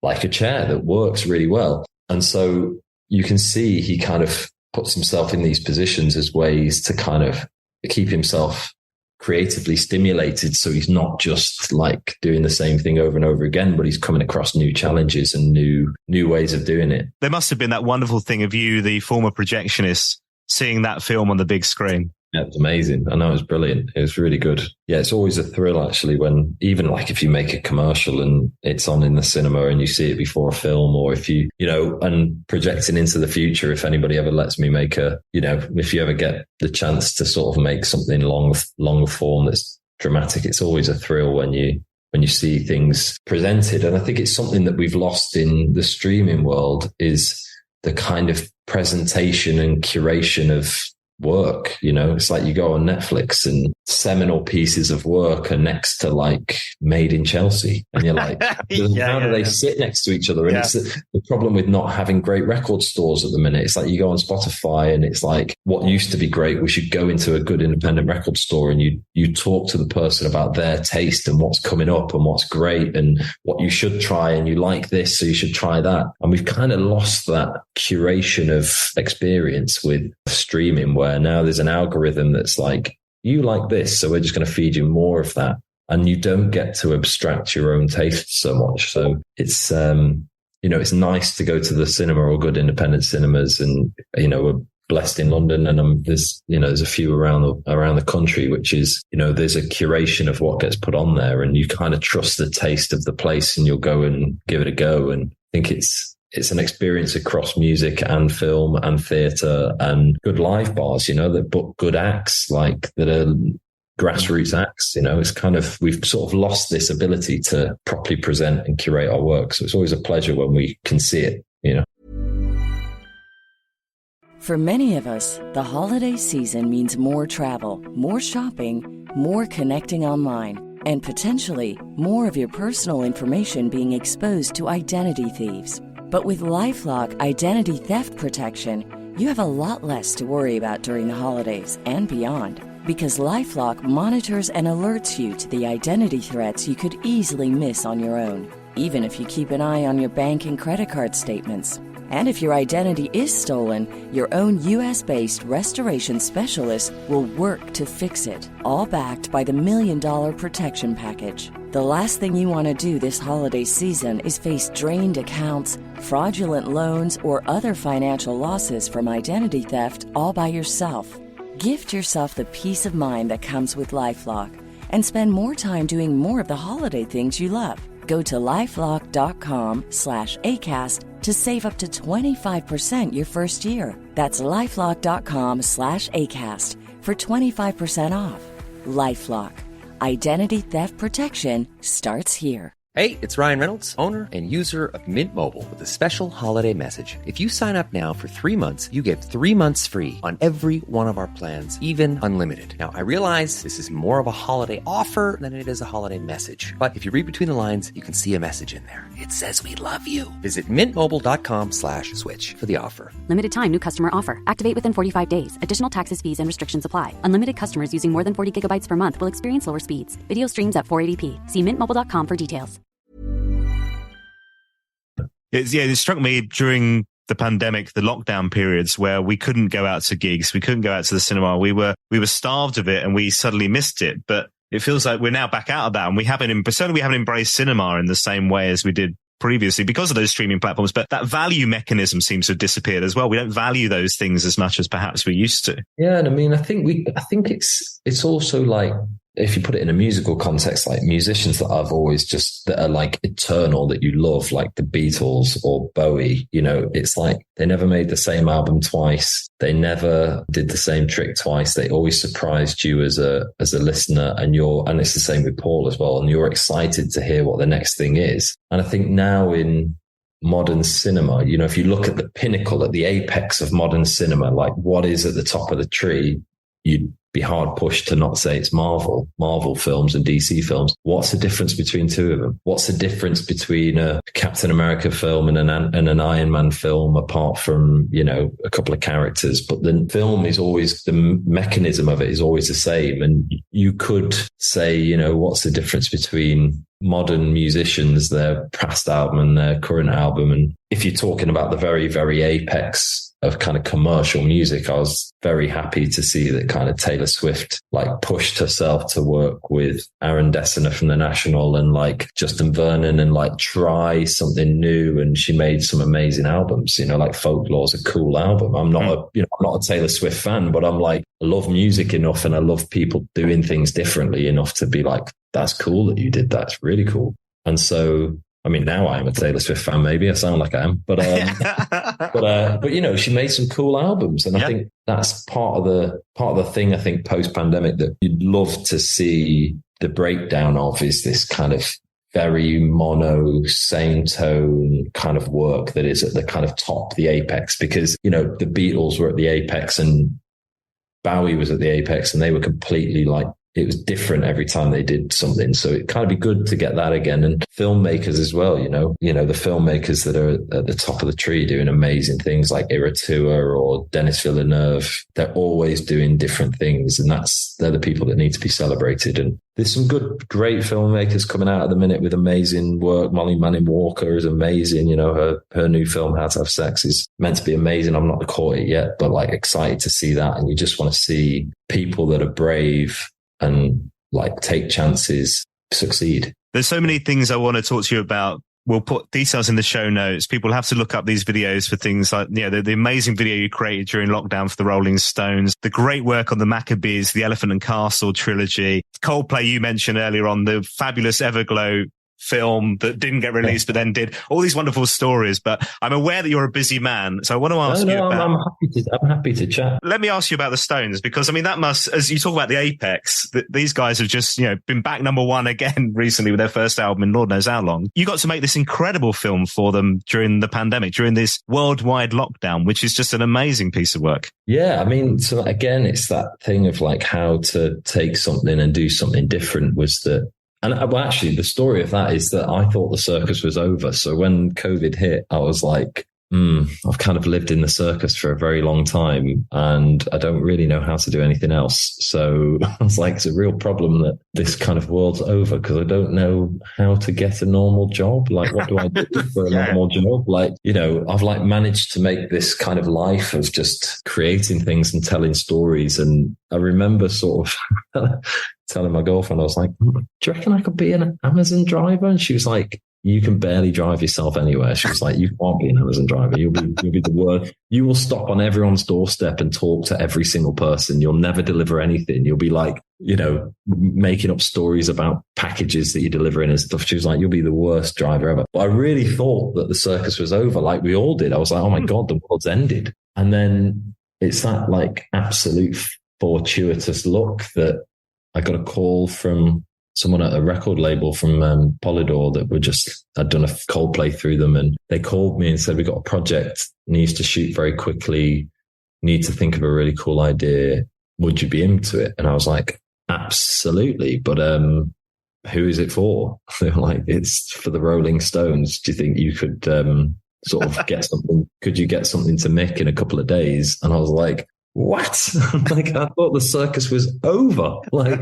like a chair that works really well. And so you can see he kind of puts himself in these positions as ways to kind of keep himself creatively stimulated, so he's not just like doing the same thing over and over again, but he's coming across new challenges and new ways of doing it. There must have been that wonderful thing of you, the former projectionist, seeing that film on the big screen. Yeah, it was amazing. I know, it was brilliant. It was really good. Yeah, it's always a thrill, actually, when even like if you make a commercial and it's on in the cinema and you see it before a film, or if you know, and projecting into the future, if anybody ever lets me make if you ever get the chance to sort of make something long form that's dramatic, it's always a thrill when you when you see things presented. And I think it's something that we've lost in the streaming world, is the kind of presentation and curation of work. It's like you go on Netflix and seminal pieces of work are next to like Made in Chelsea, and you're like, how do they sit next to each other? And it's the problem with not having great record stores at the minute. It's like you go on Spotify and it's like, what used to be great, we should go into a good independent record store and you talk to the person about their taste and what's coming up and what's great and what you should try, and you like this, so you should try that. And we've kind of lost that curation of experience with streaming, where now there's an algorithm that's like, you like this, so we're just going to feed you more of that. And you don't get to abstract your own taste so much. So it's, it's nice to go to the cinema or good independent cinemas. And, we're blessed in London, and there's a few around the country, which is, there's a curation of what gets put on there, and you kind of trust the taste of the place and you'll go and give it a go. And I think it's an experience across music and film and theatre and good live bars, that book good acts, like that are grassroots acts. It's kind of, we've sort of lost this ability to properly present and curate our work. So it's always a pleasure when we can see it, For many of us, the holiday season means more travel, more shopping, more connecting online, and potentially more of your personal information being exposed to identity thieves. But with LifeLock Identity Theft Protection, you have a lot less to worry about during the holidays and beyond. Because LifeLock monitors and alerts you to the identity threats you could easily miss on your own, even if you keep an eye on your bank and credit card statements. And if your identity is stolen, your own U.S.-based restoration specialist will work to fix it, all backed by the $1 Million Protection Package. The last thing you want to do this holiday season is face drained accounts, fraudulent loans, or other financial losses from identity theft all by yourself. Gift yourself the peace of mind that comes with LifeLock and spend more time doing more of the holiday things you love. Go to LifeLock.com/ACAST to save up to 25% your first year. That's LifeLock.com/ACAST for 25% off. LifeLock. Identity theft protection starts here. Hey, it's Ryan Reynolds, owner and user of Mint Mobile, with a special holiday message. If you sign up now for 3 months, you get 3 months free on every one of our plans, even unlimited. Now, I realize this is more of a holiday offer than it is a holiday message. But if you read between the lines, you can see a message in there. It says we love you. Visit mintmobile.com/switch for the offer. Limited time new customer offer. Activate within 45 days. Additional taxes, fees, and restrictions apply. Unlimited customers using more than 40 gigabytes per month will experience lower speeds. Video streams at 480p. See mintmobile.com for details. It struck me during the pandemic, the lockdown periods where we couldn't go out to gigs, we couldn't go out to the cinema, we were starved of it, and we suddenly missed it. But it feels like we're now back out of that, and we haven't embraced cinema in the same way as we did previously because of those streaming platforms. But that value mechanism seems to have disappeared as well. We don't value those things as much as perhaps we used to. Yeah, and I mean, I think it's also like, if you put it in a musical context, like musicians that are like eternal, that you love, like the Beatles or Bowie, it's like they never made the same album twice. They never did the same trick twice. They always surprised you as a listener, and it's the same with Paul as well. And you're excited to hear what the next thing is. And I think now in modern cinema, if you look at the pinnacle, at the apex of modern cinema, like what is at the top of the tree, you'd be hard pushed to not say it's Marvel films and DC films. What's the difference between two of them? What's the difference between a Captain America film and an Iron Man film, apart from, a couple of characters? But the film is always, the mechanism of it is always the same. And you could say, what's the difference between modern musicians, their past album and their current album? And if you're talking about the very, very apex of kind of commercial music, I was very happy to see that kind of Taylor Swift pushed herself to work with Aaron Dessner from The National and Justin Vernon and try something new. And she made some amazing albums, like Folklore's a cool album. I'm not a Taylor Swift fan, but I'm I love music enough and I love people doing things differently enough to be like, that's cool that you did that. It's really cool. And so, I mean, now I am a Taylor Swift fan. Maybe I sound like I am, but she made some cool albums, and I think that's part of the thing. I think post pandemic that you'd love to see the breakdown of is this kind of very mono, same tone kind of work that is at the kind of top, the apex, because, you know, the Beatles were at the apex and Bowie was at the apex, and they were completely like, it was different every time they did something. So it kind of be good to get that again. And filmmakers as well, you know, the filmmakers that are at the top of the tree doing amazing things like Iratua or Denis Villeneuve, they're always doing different things. And they're the people that need to be celebrated. And there's some great filmmakers coming out at the minute with amazing work. Molly Manning Walker is amazing. You know, her new film, How to Have Sex, is meant to be amazing. I'm not caught it yet, but like excited to see that. And you just want to see people that are brave and like take chances, succeed. There's so many things I want to talk to you about. We'll put details in the show notes. People have to look up these videos for things like, you know, the amazing video you created during lockdown for the Rolling Stones, the great work on the Maccabees, the Elephant and Castle trilogy, Coldplay you mentioned earlier on, the fabulous Everglow film that didn't get released but then did, all these wonderful stories. But I'm aware that you're a busy man, so I want to ask you about... I'm happy to chat. Let me ask you about the Stones, because I mean, that must, as you talk about the apex, these guys have just, you know, been back number one again recently with their first album in Lord knows how long. You got to make this incredible film for them during the pandemic, during this worldwide lockdown, which is just an amazing piece of work. Yeah, I mean, so again, it's that thing of like how to take something and do something different was that. And well, actually, the story of that is that I thought the circus was over. So when COVID hit, I was like, I've kind of lived in the circus for a very long time and I don't really know how to do anything else. So I was like, it's a real problem that this kind of world's over because I don't know how to get a normal job. Like, what do I do for a normal job? Like, you know, I've like managed to make this kind of life of just creating things and telling stories. And I remember sort of telling my girlfriend, I was like, do you reckon I could be an Amazon driver? And she was like, you can barely drive yourself anywhere. She was like, you can't be an Amazon driver. You'll be the worst. You will stop on everyone's doorstep and talk to every single person. You'll never deliver anything. You'll be like, you know, making up stories about packages that you're delivering and stuff. She was like, you'll be the worst driver ever. But I really thought that the circus was over, like we all did. I was like, oh my God, the world's ended. And then it's that like absolute fortuitous luck that I got a call from someone at a record label from Polydor that I'd done a Coldplay through them, and they called me and said, we got a project, needs to shoot very quickly, need to think of a really cool idea. Would you be into it? And I was like, absolutely. But who is it for? They were like, it's for the Rolling Stones. Do you think you could sort of get something? Could you get something to Mick in a couple of days? And I was like, what? Like, I thought the circus was over. Like,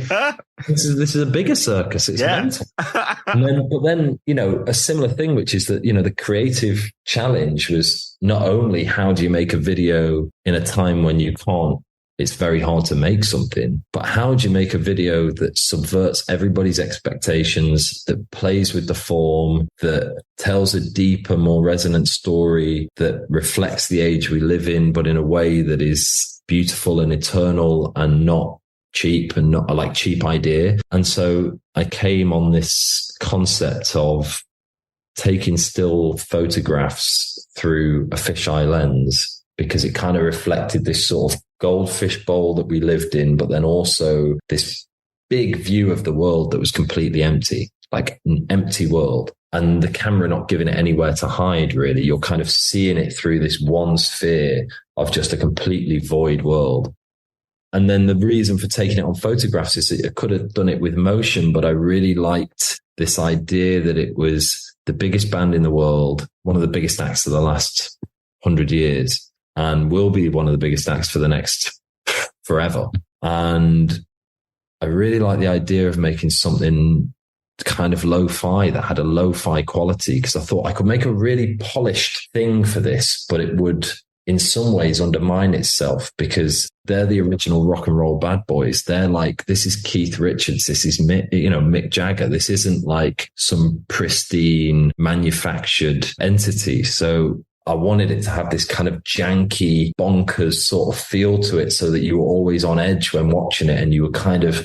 this is a bigger circus. It's mental. But then, you know, a similar thing, which is that, you know, the creative challenge was not only how do you make a video in a time when you can't, it's very hard to make something, but how do you make a video that subverts everybody's expectations, that plays with the form, that tells a deeper, more resonant story, that reflects the age we live in, but in a way that is beautiful and eternal and not cheap and not like cheap idea. And so I came on this concept of taking still photographs through a fisheye lens, because it kind of reflected this sort of goldfish bowl that we lived in, but then also this big view of the world that was completely empty, like an empty world. And the camera not giving it anywhere to hide, really. You're kind of seeing it through this one sphere of just a completely void world. And then the reason for taking it on photographs is that I could have done it with motion, but I really liked this idea that it was the biggest band in the world, one of the biggest acts of the last 100 years, and will be one of the biggest acts for the next forever. And I really like the idea of making something kind of lo-fi that had a lo-fi quality, because I thought I could make a really polished thing for this, but it would in some ways undermine itself, because they're the original rock and roll bad boys. They're like, this is Keith Richards, this is Mick Jagger. This isn't like some pristine manufactured entity. So I wanted it to have this kind of janky, bonkers sort of feel to it, so that you were always on edge when watching it, and you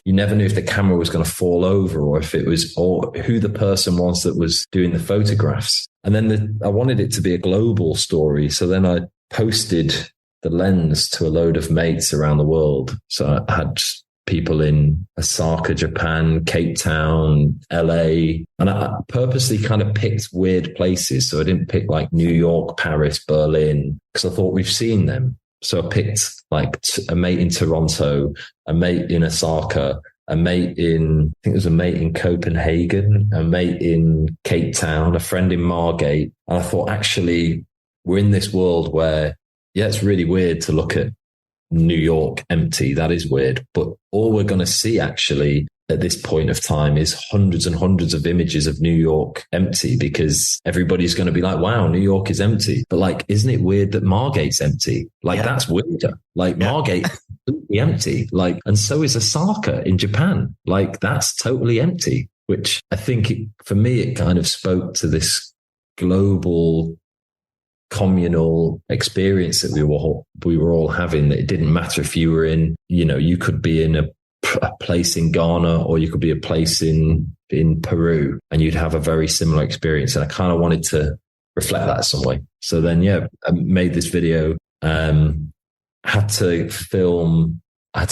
never knew if the camera was going to fall over or who the person was that was doing the photographs. And then I wanted it to be a global story. So then I posted the lens to a load of mates around the world. So I had people in Osaka, Japan, Cape Town, LA. And I purposely kind of picked weird places. So I didn't pick like New York, Paris, Berlin, because I thought we've seen them. So I picked like a mate in Toronto, a mate in Osaka, I think there was a mate in Copenhagen, a mate in Cape Town, a friend in Margate. And I thought, actually, we're in this world where, yeah, it's really weird to look at New York empty. That is weird. But all we're going to see actually at this point of time is hundreds and hundreds of images of New York empty, because everybody's going to be like, wow, New York is empty. But like, isn't it weird that Margate's empty? Like, that's weirder. Like, Margate is completely empty. Like, and so is Osaka in Japan. Like, that's totally empty, which I think for me, it kind of spoke to this global communal experience that we were all having, that it didn't matter if you were in, you could be in a place in Ghana, or you could be a place in Peru, and you'd have a very similar experience. And I kind of wanted to reflect that some way. So then, I made this video, had to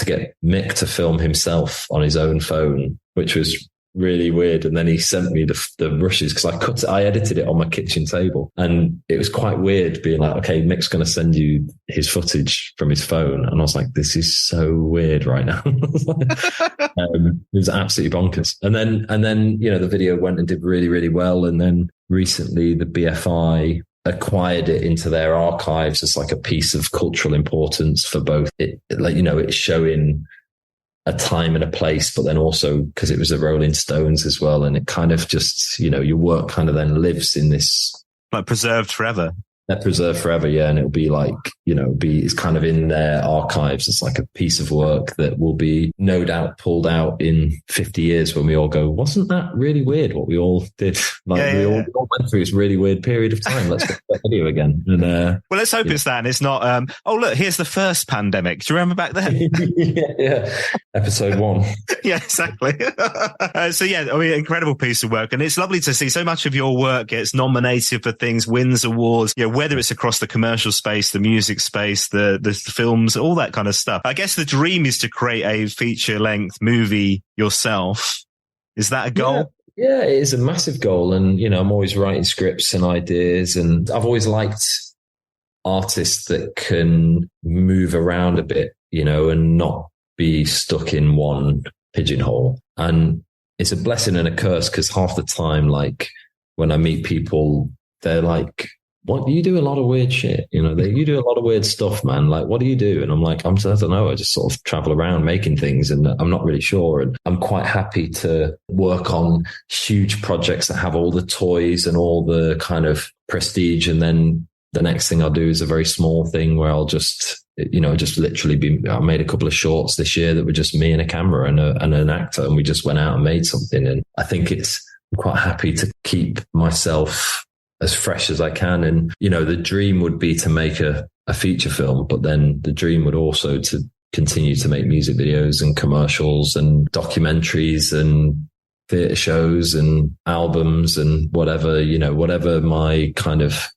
get Mick to film himself on his own phone, which was really weird. And then he sent me the rushes, because I edited it on my kitchen table, and it was quite weird being like, okay, Mick's going to send you his footage from his phone. And I was like, this is so weird right now. It was absolutely bonkers. And then, the video went and did really, really well. And then recently the BFI acquired it into their archives as like a piece of cultural importance for both it's showing a time and a place, but then also because it was the Rolling Stones as well. And it kind of just, your work kind of then lives in this. Like preserved forever. Preserved forever, yeah. And it'll be like, it's kind of in their archives. It's like a piece of work that will be no doubt pulled out in 50 years when we all go, wasn't that really weird what we all did? Like we all went through this really weird period of time. Let's get that video again. And, well, let's hope it's that. And it's not, oh, look, here's the first pandemic. Do you remember back then? yeah. Episode 1. Yeah, exactly. Incredible piece of work. And it's lovely to see so much of your work gets nominated for things, wins awards, whether it's across the commercial space, the music space, the films, all that kind of stuff. I guess the dream is to create a feature-length movie yourself. Is that a goal? Yeah, it is a massive goal. And, I'm always writing scripts and ideas. And I've always liked artists that can move around a bit, and not be stuck in one pigeonhole. And it's a blessing and a curse, because half the time, like when I meet people, they're like, what, you do a lot of weird shit, you do a lot of weird stuff, man. Like, what do you do? And I'm like, I don't know. I just sort of travel around making things, and I'm not really sure. And I'm quite happy to work on huge projects that have all the toys and all the kind of prestige. And then the next thing I'll do is a very small thing where I'll just literally I made a couple of shorts this year that were just me and a camera and an actor. And we just went out and made something. And I think I'm quite happy to keep myself as fresh as I can. And, the dream would be to make a feature film, but then the dream would also to continue to make music videos and commercials and documentaries and theatre shows and albums and whatever my kind of,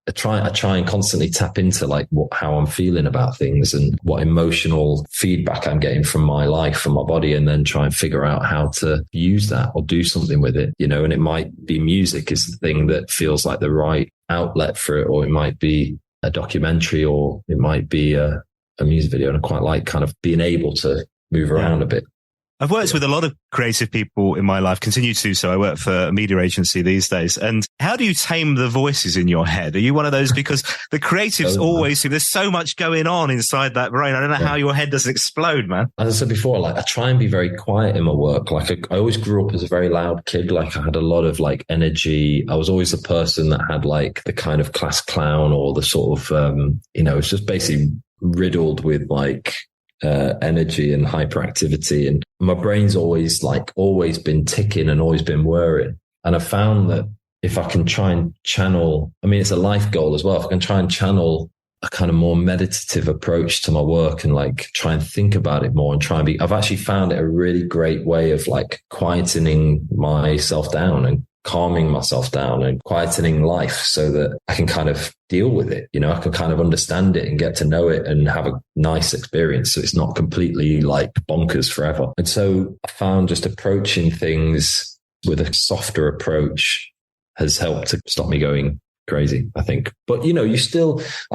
I try and constantly tap into like how I'm feeling about things and what emotional feedback I'm getting from my life, from my body, and then try and figure out how to use that or do something with it, and it might be music is the thing that feels like the right outlet for it, or it might be a documentary, or it might be a music video. And I quite like kind of being able to move around a bit. I've worked with a lot of creative people in my life, continue to do so. I work for a media agency these days. And how do you tame the voices in your head? Are you one of those? Because the creatives always see there's so much going on inside that brain. I don't know how your head doesn't explode, man. As I said before, like I try and be very quiet in my work. Like I always grew up as a very loud kid. Like I had a lot of like energy. I was always the person that had like the kind of class clown, or the sort of, it's just basically riddled with like, energy and hyperactivity, and my brain's always been ticking and always been whirring. And I found that if I can try and channel, it's a life goal as well, if I can try and channel a kind of more meditative approach to my work and like try and think about it more and I've actually found it a really great way of like quietening myself down and calming myself down and quietening life so that I can kind of deal with it. You know, I can kind of understand it and get to know it and have a nice experience. So it's not completely like bonkers forever. And so I found just approaching things with a softer approach has helped to stop me going crazy, I think. But, you know, I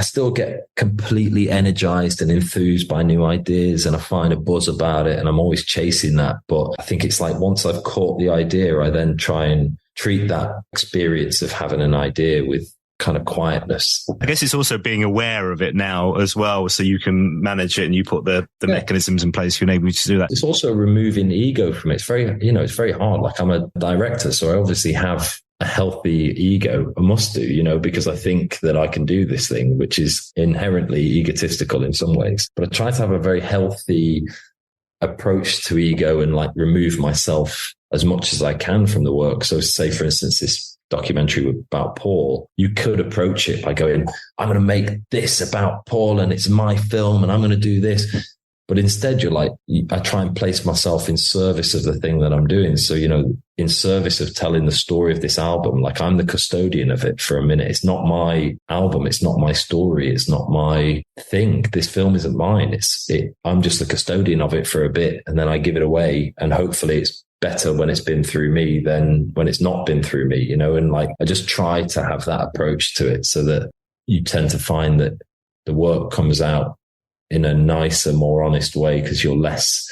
still get completely energized and enthused by new ideas, and I find a buzz about it, and I'm always chasing that. But I think it's like once I've caught the idea, I then try and treat that experience of having an idea with kind of quietness. I guess it's also being aware of it now as well, so you can manage it and you put the mechanisms in place to enable you to do that. It's also removing ego from it. It's very, you know, it's very hard. Like, I'm a director, so I obviously have a healthy ego. I must do, you know, because I think that I can do this thing, which is inherently egotistical in some ways. But I try to have a very healthy approach to ego and like remove myself as much as I can from the work. So say, for instance, this documentary about Paul, you could approach it by going, I'm going to make this about Paul and it's my film and I'm going to do this. But instead you're like, I try and place myself in service of the thing that I'm doing. So, you know, in service of telling the story of this album, like I'm the custodian of it for a minute. It's not my album. It's not my story. It's not my thing. This film isn't mine. I'm just the custodian of it for a bit. And then I give it away. And hopefully it's better when it's been through me than when it's not been through me, you know? And like, I just try to have that approach to it so that you tend to find that the work comes out in a nicer, more honest way, because you're less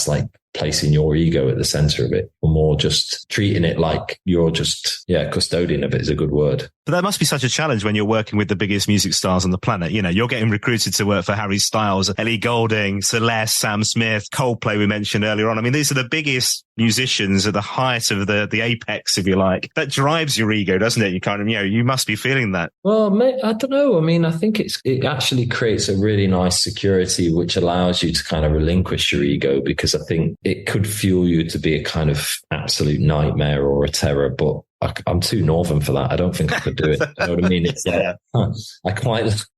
like placing your ego at the center of it, or more just treating it like you're just, custodian of it is a good word. But that must be such a challenge when you're working with the biggest music stars on the planet. You know, you're getting recruited to work for Harry Styles, Ellie Goulding, Celeste, Sam Smith, Coldplay we mentioned earlier on. I mean, these are the biggest musicians at the height of the apex, if you like. That drives your ego, doesn't it? You kind of, you know, you must be feeling that. Well, mate, I don't know. I mean, I think it actually creates a really nice security, which allows you to kind of relinquish your ego, because I think it could fuel you to be a kind of absolute nightmare or a terror, but I'm too northern for that. I don't think I could do it. You know what I mean? It's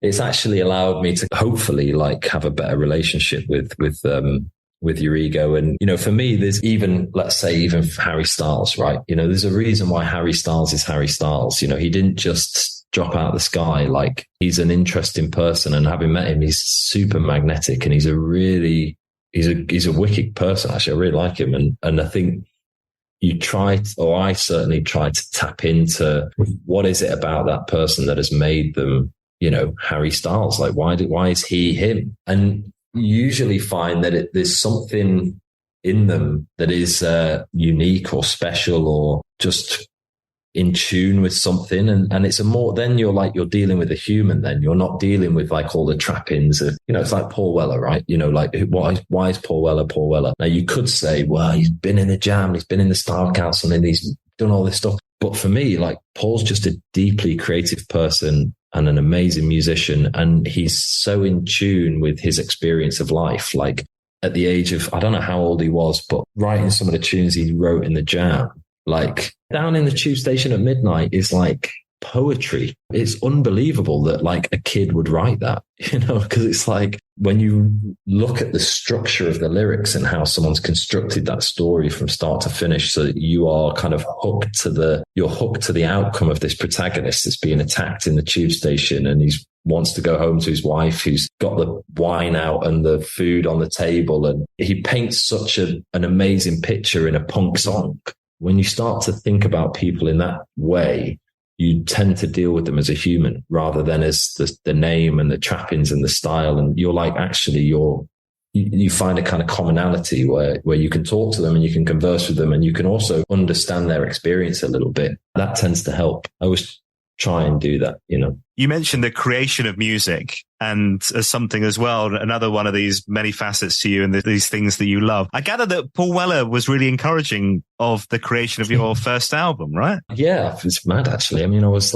it's actually allowed me to hopefully like have a better relationship with your ego. And, you know, for me, there's even, let's say, even Harry Styles, right? You know, there's a reason why Harry Styles is Harry Styles. You know, he didn't just drop out of the sky. Like, he's an interesting person, and having met him, he's super magnetic, and he's a wicked person. Actually, I really like him. And I think I certainly try to tap into what is it about that person that has made them, you know, Harry Styles? Like, why is he him? And usually find that there's something in them that is unique or special or just in tune with something. And it's then you're dealing with a human. Then you're not dealing with like all the trappings of, you know, it's like Paul Weller, right? You know, like why is Paul Weller? Now you could say, well, he's been in the Jam, he's been in the Style Council, and he's done all this stuff. But for me, like, Paul's just a deeply creative person and an amazing musician. And he's so in tune with his experience of life. Like, at the age of, I don't know how old he was, but writing some of the tunes he wrote in the Jam, like Down in the Tube Station at Midnight, is like poetry. It's unbelievable that like a kid would write that, you know, because it's like when you look at the structure of the lyrics and how someone's constructed that story from start to finish, so that you are kind of hooked to the outcome of this protagonist that's being attacked in the tube station, and he wants to go home to his wife who's got the wine out and the food on the table, and he paints such an amazing picture in a punk song. When you start to think about people in that way, you tend to deal with them as a human rather than as the name and the trappings and the style. And you're like, actually, you find a kind of commonality where you can talk to them and you can converse with them, and you can also understand their experience a little bit. That tends to help. I always try and do that, you know. You mentioned the creation of music, and as something as well, another one of these many facets to you and these things that you love. I gather that Paul Weller was really encouraging of the creation of your first album, right? Yeah, it's mad, actually. I mean, I was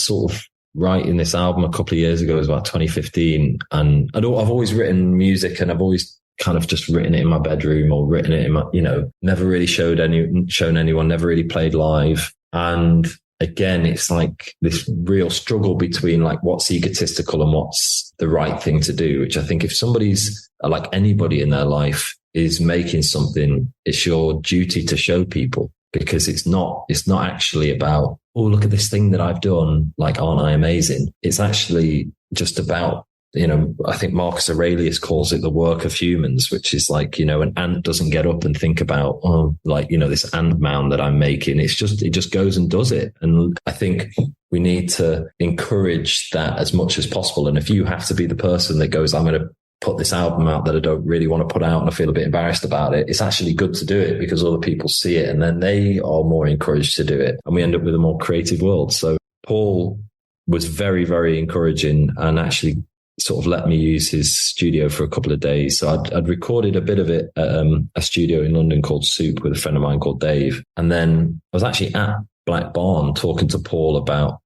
sort of writing this album a couple of years ago. It was about 2015. And I've always written music, and I've always kind of just written it in my bedroom or written it in my, you know, never really shown anyone, never really played live. And again, it's like this real struggle between like what's egotistical and what's the right thing to do, which I think if somebody's like anybody in their life is making something, it's your duty to show people. because it's not actually about, oh, look at this thing that I've done. Like, aren't I amazing? It's actually just about, I think Marcus Aurelius calls it the work of humans, which is like, an ant doesn't get up and think about, this ant mound that I'm making. It just goes and does it. And I think we need to encourage that as much as possible. And if you have to be the person that goes, I'm going to put this album out that I don't really want to put out and I feel a bit embarrassed about it, it's actually good to do it because other people see it and then they are more encouraged to do it. And we end up with a more creative world. So Paul was very, very encouraging and actually sort of let me use his studio for a couple of days. So I'd recorded a bit of it at a studio in London called Soup with a friend of mine called Dave. And then I was actually at Black Barn talking to Paul about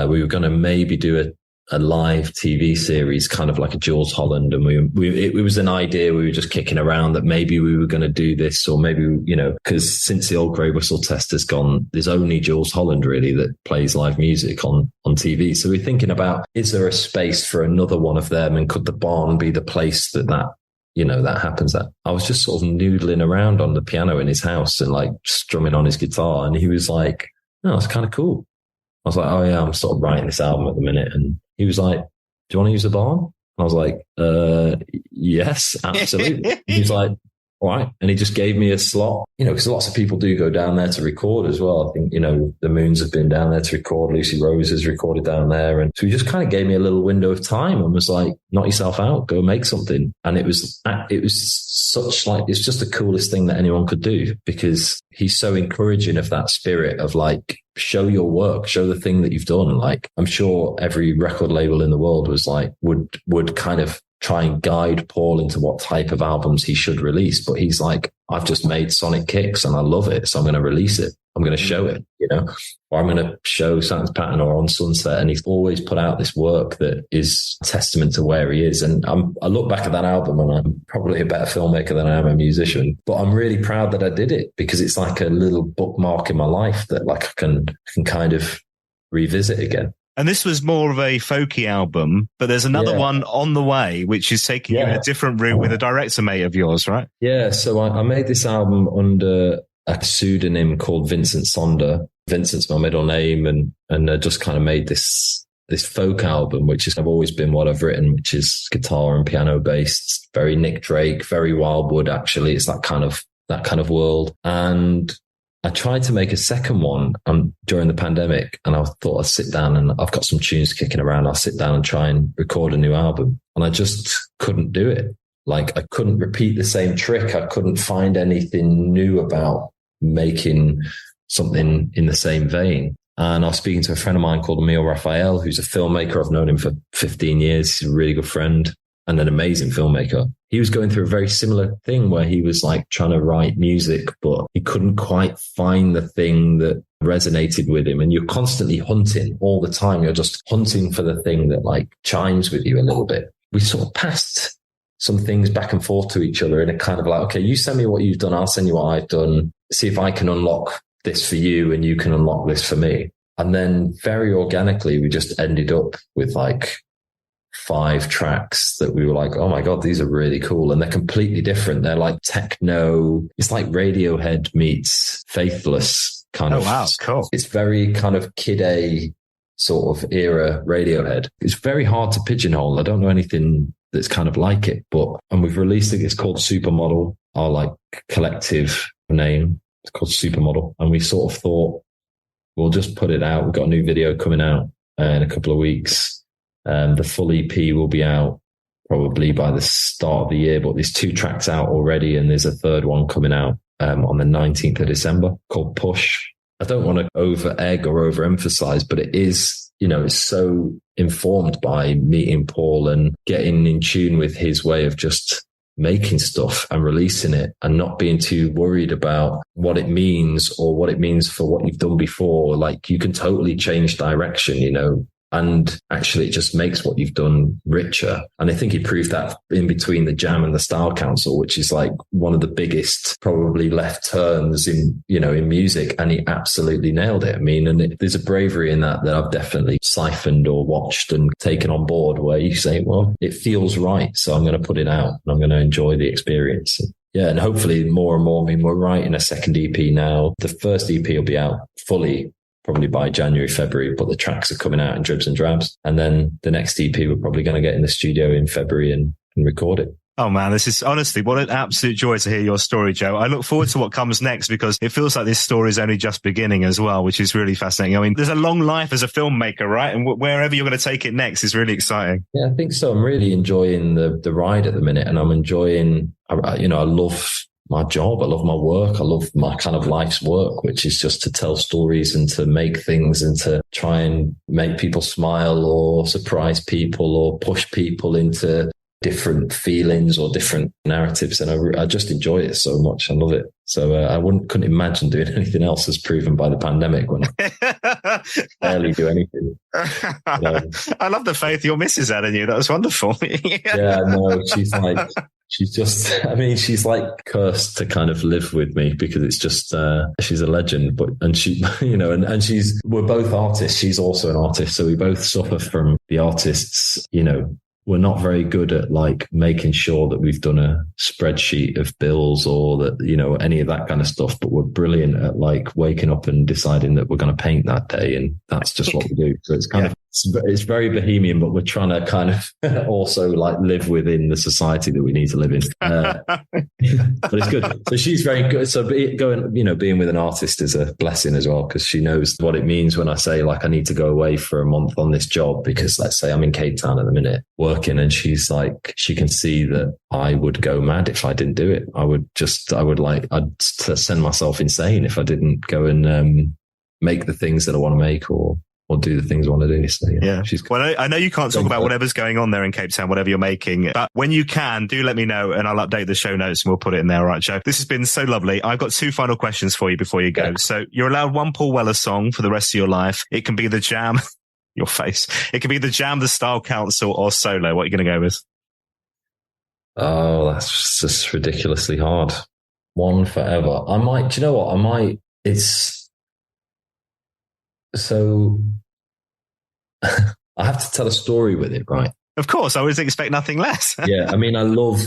we were going to maybe do a live TV series, kind of like a Jules Holland. And it was an idea we were just kicking around that maybe we were going to do this, or maybe, because since the old Grey Whistle test has gone, there's only Jules Holland really that plays live music on TV. So we're thinking about, is there a space for another one of them? And could the barn be the place that happens at? I was just sort of noodling around on the piano in his house and like strumming on his guitar. And he was like, oh, it's kind of cool. I was like, oh yeah, I'm sort of writing this album at the minute. And he was like, do you want to use the barn? And I was like, yes, absolutely. He was like, all right. And he just gave me a slot, because lots of people do go down there to record as well. I think, the Moons have been down there to record. Lucy Rose has recorded down there. And so he just kind of gave me a little window of time and was like, knock yourself out, go make something. And it was such like, it's just the coolest thing that anyone could do, because he's so encouraging of that spirit of like, show your work, show the thing that you've done. Like, I'm sure every record label in the world was like, would kind of try and guide Paul into what type of albums he should release. But he's like, I've just made Sonic Kicks and I love it. So I'm going to release it. I'm going to show it, or I'm going to show Sans Pattern or On Sunset. And he's always put out this work that is testament to where he is. And I look back at that album and I'm probably a better filmmaker than I am a musician, but I'm really proud that I did it because it's like a little bookmark in my life that like I can kind of revisit again. And this was more of a folky album, but there's another one on the way, which is taking you in a different route with a director mate of yours, right? Yeah. So I made this album under a pseudonym called Vincent Sonder. Vincent's my middle name, and I just kind of made this folk album, which has always been what I've written, which is guitar and piano based, very Nick Drake, very Wildwood. Actually, it's that kind of world. And I tried to make a second one during the pandemic, and I thought I'd sit down, and I've got some tunes kicking around. I'll sit down and try and record a new album. And I just couldn't do it. Like, I couldn't repeat the same trick. I couldn't find anything new about making something in the same vein. And I was speaking to a friend of mine called Emil Raphael, who's a filmmaker. I've known him for 15 years. He's a really good friend and an amazing filmmaker. He was going through a very similar thing where he was like trying to write music, but he couldn't quite find the thing that resonated with him. And you're constantly hunting all the time. You're just hunting for the thing that like chimes with you a little bit. We sort of passed some things back and forth to each other in a kind of like, okay, you send me what you've done. I'll send you what I've done. See if I can unlock this for you and you can unlock this for me. And then very organically, we just ended up with like 5 tracks that we were like, oh my God, these are really cool. And they're completely different. They're like techno. It's like Radiohead meets Faithless kind of. Oh, wow. Cool. It's very kind of Kid A sort of era Radiohead. It's very hard to pigeonhole. I don't know anything that's kind of like it, and we've released it. It's called Supermodel, our like collective name. It's called Supermodel. And we sort of thought, we'll just put it out. We've got a new video coming out in a couple of weeks. The full EP will be out probably by the start of the year, but there's 2 tracks out already. And there's a third one coming out on the 19th of December called Push. I don't want to over egg or overemphasize, but it is, it's so informed by meeting Paul and getting in tune with his way of just making stuff and releasing it and not being too worried about what it means or what it means for what you've done before. Like, you can totally change direction, and actually it just makes what you've done richer. And I think he proved that in between the Jam and the Style Council, which is like one of the biggest probably left turns in music. And he absolutely nailed it. I mean, and there's a bravery in that I've definitely siphoned or watched and taken on board, where you say, well, it feels right, so I'm going to put it out and I'm going to enjoy the experience. Yeah, and hopefully more and more. I mean, we're writing a second EP now. The first EP will be out fully probably by January, February, but the tracks are coming out in dribs and drabs. And then the next EP, we're probably going to get in the studio in February and record it. Oh man, this is honestly, what an absolute joy to hear your story, Joe. I look forward to what comes next because it feels like this story is only just beginning as well, which is really fascinating. I mean, there's a long life as a filmmaker, right? And wherever you're going to take it next is really exciting. Yeah, I think so. I'm really enjoying the ride at the minute, and I'm enjoying, I love my job. I love my work. I love my kind of life's work, which is just to tell stories and to make things and to try and make people smile or surprise people or push people into different feelings or different narratives. And I just enjoy it so much. I love it. So I couldn't imagine doing anything else, as proven by the pandemic when I barely do anything. I love the faith your missus had in you. That was wonderful. Yeah, no, she's like cursed to kind of live with me because it's just, she's a legend, and she, we're both artists. She's also an artist. So we both suffer from the artists, we're not very good at like making sure that we've done a spreadsheet of bills or that, any of that kind of stuff. But we're brilliant at like waking up and deciding that we're going to paint that day. And that's just what we do. So it's kind of, it's very bohemian, but we're trying to kind of also like live within the society that we need to live in. But it's good. So she's very good. So being with an artist is a blessing as well, because she knows what it means when I say like, I need to go away for a month on this job, because let's say I'm in Cape Town at the minute working, and she's like, she can see that I would go mad if I didn't do it. I'd send myself insane if I didn't go and make the things that I want to make or do the things I want to do. So yeah. Well, I know you can't talk about whatever's going on there in Cape Town, whatever you're making, but when you can, do let me know and I'll update the show notes and we'll put it in there. All right, Joe. This has been so lovely. I've got 2 final questions for you before you go. Yeah. So you're allowed one Paul Weller song for the rest of your life. It can be The Jam, your face. It can be The Jam, The Style Council, or solo. What are you going to go with? Oh, that's just ridiculously hard. One forever. So I have to tell a story with it, right? Of course, I always expect nothing less. Yeah, I mean, I love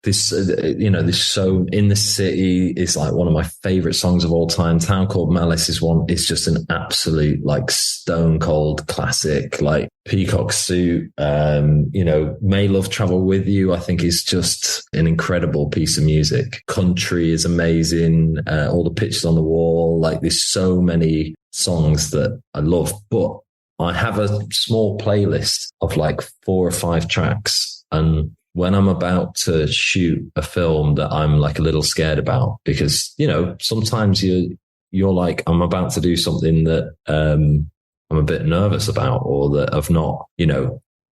this. This So In the City is like one of my favorite songs of all time. Town Called Malice is one. It's just an absolute like stone cold classic. Like Peacock Suit, May Love Travel With You, I think is just an incredible piece of music. Country is amazing. All the Pictures on the Wall. Like there's so many songs that I love, but I have a small playlist of like 4 or 5 tracks. And when I'm about to shoot a film that I'm like a little scared about, because, sometimes you're like, I'm about to do something that, I'm a bit nervous about, or that I've not,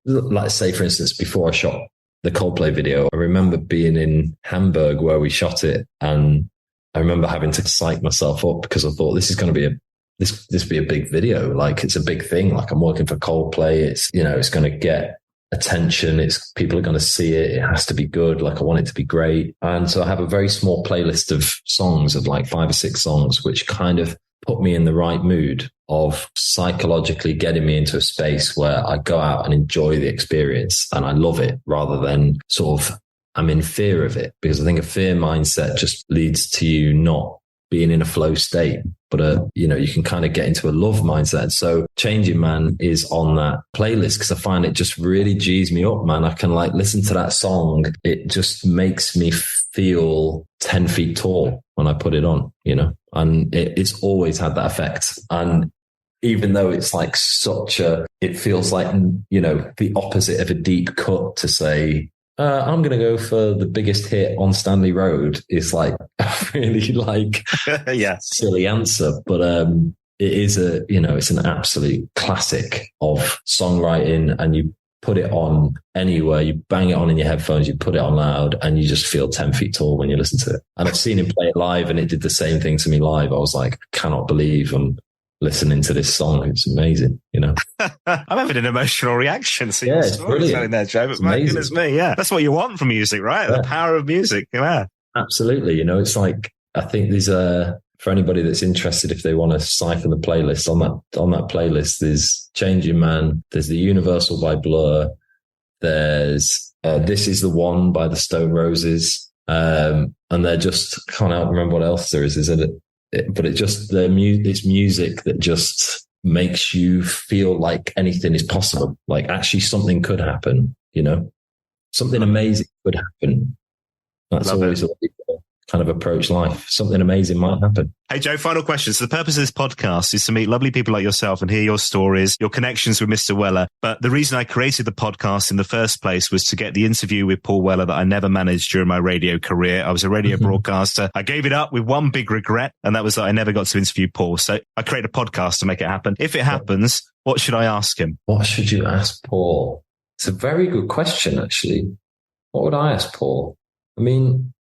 let's say, for instance, before I shot the Coldplay video, I remember being in Hamburg where we shot it. And I remember having to psych myself up because I thought this is going to be this be a big video. Like it's a big thing. Like I'm working for Coldplay. It's, it's going to get attention. People are going to see it. It has to be good. Like I want it to be great. And so I have a very small playlist of songs of like 5 or 6 songs, which kind of put me in the right mood of psychologically getting me into a space where I go out and enjoy the experience and I love it, rather than sort of I'm in fear of it, because I think a fear mindset just leads to you not being in a flow state. But, you can kind of get into a love mindset. So Changing Man is on that playlist because I find it just really G's me up, man. I can like listen to that song. It just makes me feel 10 feet tall when I put it on, and it's always had that effect. And even though it's like it feels like, the opposite of a deep cut to say, I'm going to go for the biggest hit on Stanley Road is like a really like silly answer. But it is it's an absolute classic of songwriting, and you put it on anywhere, you bang it on in your headphones, you put it on loud, and you just feel 10 feet tall when you listen to it. And I've seen him play it live, and it did the same thing to me live. I was like, I cannot believe I'm listening to this song. It's amazing, I'm having an emotional reaction. So yeah, it's brilliant. There, Joe, but my goodness me, yeah, that's what you want from music, right? Yeah. The power of music. Yeah, absolutely. It's like, I think these are for anybody that's interested, if they want to siphon the playlist on that playlist, there's Changing Man, there's The Universal by Blur, there's This Is the One by the Stone Roses, And they're just, I can't remember what else there is it? But it's music that just makes you feel like anything is possible. Like actually something could happen, something amazing could happen. That's always a way to kind of approach life. Something amazing might happen. Hey, Joe, final question. So the purpose of this podcast is to meet lovely people like yourself and hear your stories, your connections with Mr. Weller. But the reason I created the podcast in the first place was to get the interview with Paul Weller that I never managed during my radio career. I was a radio broadcaster. I gave it up with one big regret, and that was that I never got to interview Paul. So I created a podcast to make it happen. If it happens, what should I ask him? What should you ask Paul? It's a very good question, actually. What would I ask Paul? I mean,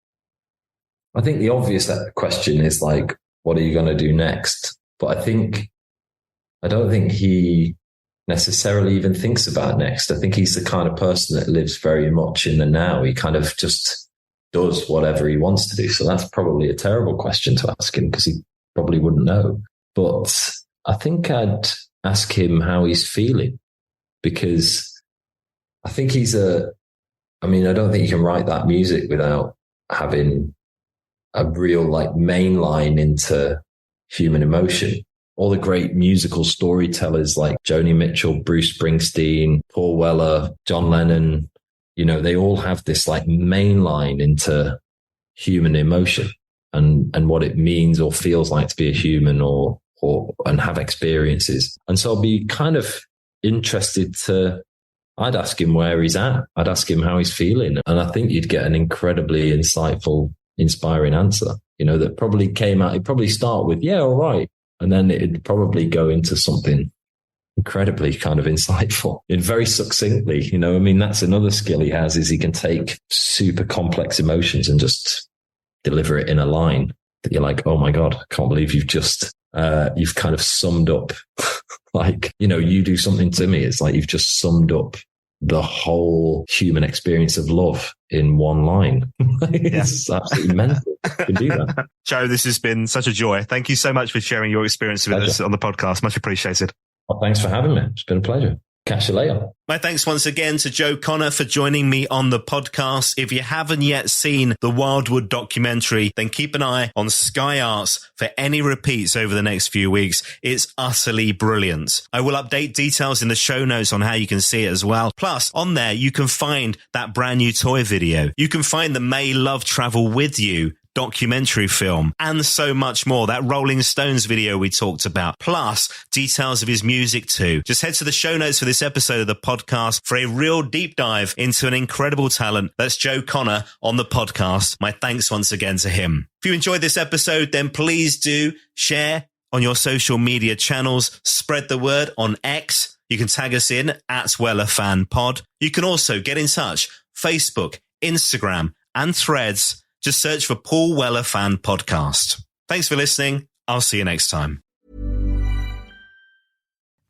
I think the obvious question is like, what are you going to do next? But I don't think he necessarily even thinks about next. I think he's the kind of person that lives very much in the now. He kind of just does whatever he wants to do. So that's probably a terrible question to ask him because he probably wouldn't know. But I think I'd ask him how he's feeling, because I think I don't think you can write that music without having a real like main line into human emotion. All the great musical storytellers like Joni Mitchell, Bruce Springsteen, Paul Weller, John Lennon, they all have this like main line into human emotion and what it means or feels like to be a human or and have experiences. And so I'll be kind of interested I'd ask him where he's at. I'd ask him how he's feeling. And I think you'd get an incredibly insightful, inspiring answer, that probably came out. It'd probably start with, yeah, all right. And then it'd probably go into something incredibly kind of insightful and very succinctly. That's another skill he has, is he can take super complex emotions and just deliver it in a line that you're like, oh my God, I can't believe you've kind of summed up like, you do something to me. It's like you've just summed up the whole human experience of love in one line. It's absolutely mental. You can do that. Joe, this has been such a joy. Thank you so much for sharing your experience with us on the podcast. Much appreciated. Well, thanks for having me. It's been a pleasure. Catch you later. My thanks once again to Joe Connor for joining me on the podcast. If you haven't yet seen the Wildwood documentary, then keep an eye on Sky Arts for any repeats over the next few weeks. It's utterly brilliant. I will update details in the show notes on how you can see it as well. Plus, on there, you can find that brand new toy video. You can find the May Love Travel With You documentary film, and so much more. That Rolling Stones video we talked about, plus details of his music too. Just head to the show notes for this episode of the podcast for a real deep dive into an incredible talent. That's Joe Connor on the podcast. My thanks once again to him. If you enjoyed this episode, then please do share on your social media channels. Spread the word on X. You can tag us in @WellerFanPod. You can also get in touch. Facebook, Instagram, and Threads. Just search for Paul Weller Fan Podcast. Thanks for listening. I'll see you next time.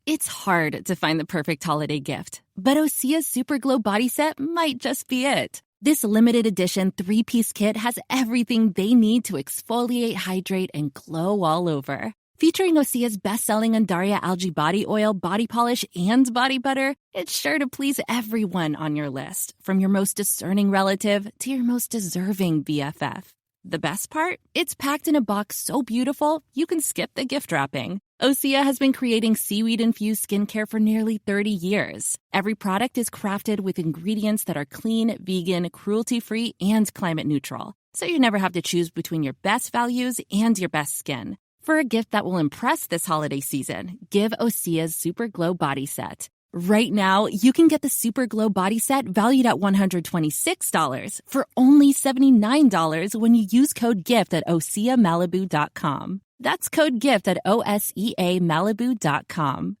It's hard to find the perfect holiday gift, but Osea's Super Glow Body Set might just be it. This limited edition 3-piece kit has everything they need to exfoliate, hydrate, and glow all over. Featuring Osea's best-selling Undaria Algae Body Oil, Body Polish, and Body Butter, it's sure to please everyone on your list, from your most discerning relative to your most deserving BFF. The best part? It's packed in a box so beautiful, you can skip the gift wrapping. Osea has been creating seaweed-infused skincare for nearly 30 years. Every product is crafted with ingredients that are clean, vegan, cruelty-free, and climate-neutral, so you never have to choose between your best values and your best skin. For a gift that will impress this holiday season, give Osea's Super Glow Body Set. Right now, you can get the Super Glow Body Set valued at $126 for only $79 when you use code GIFT at OseaMalibu.com. That's code GIFT at OSEAMalibu.com.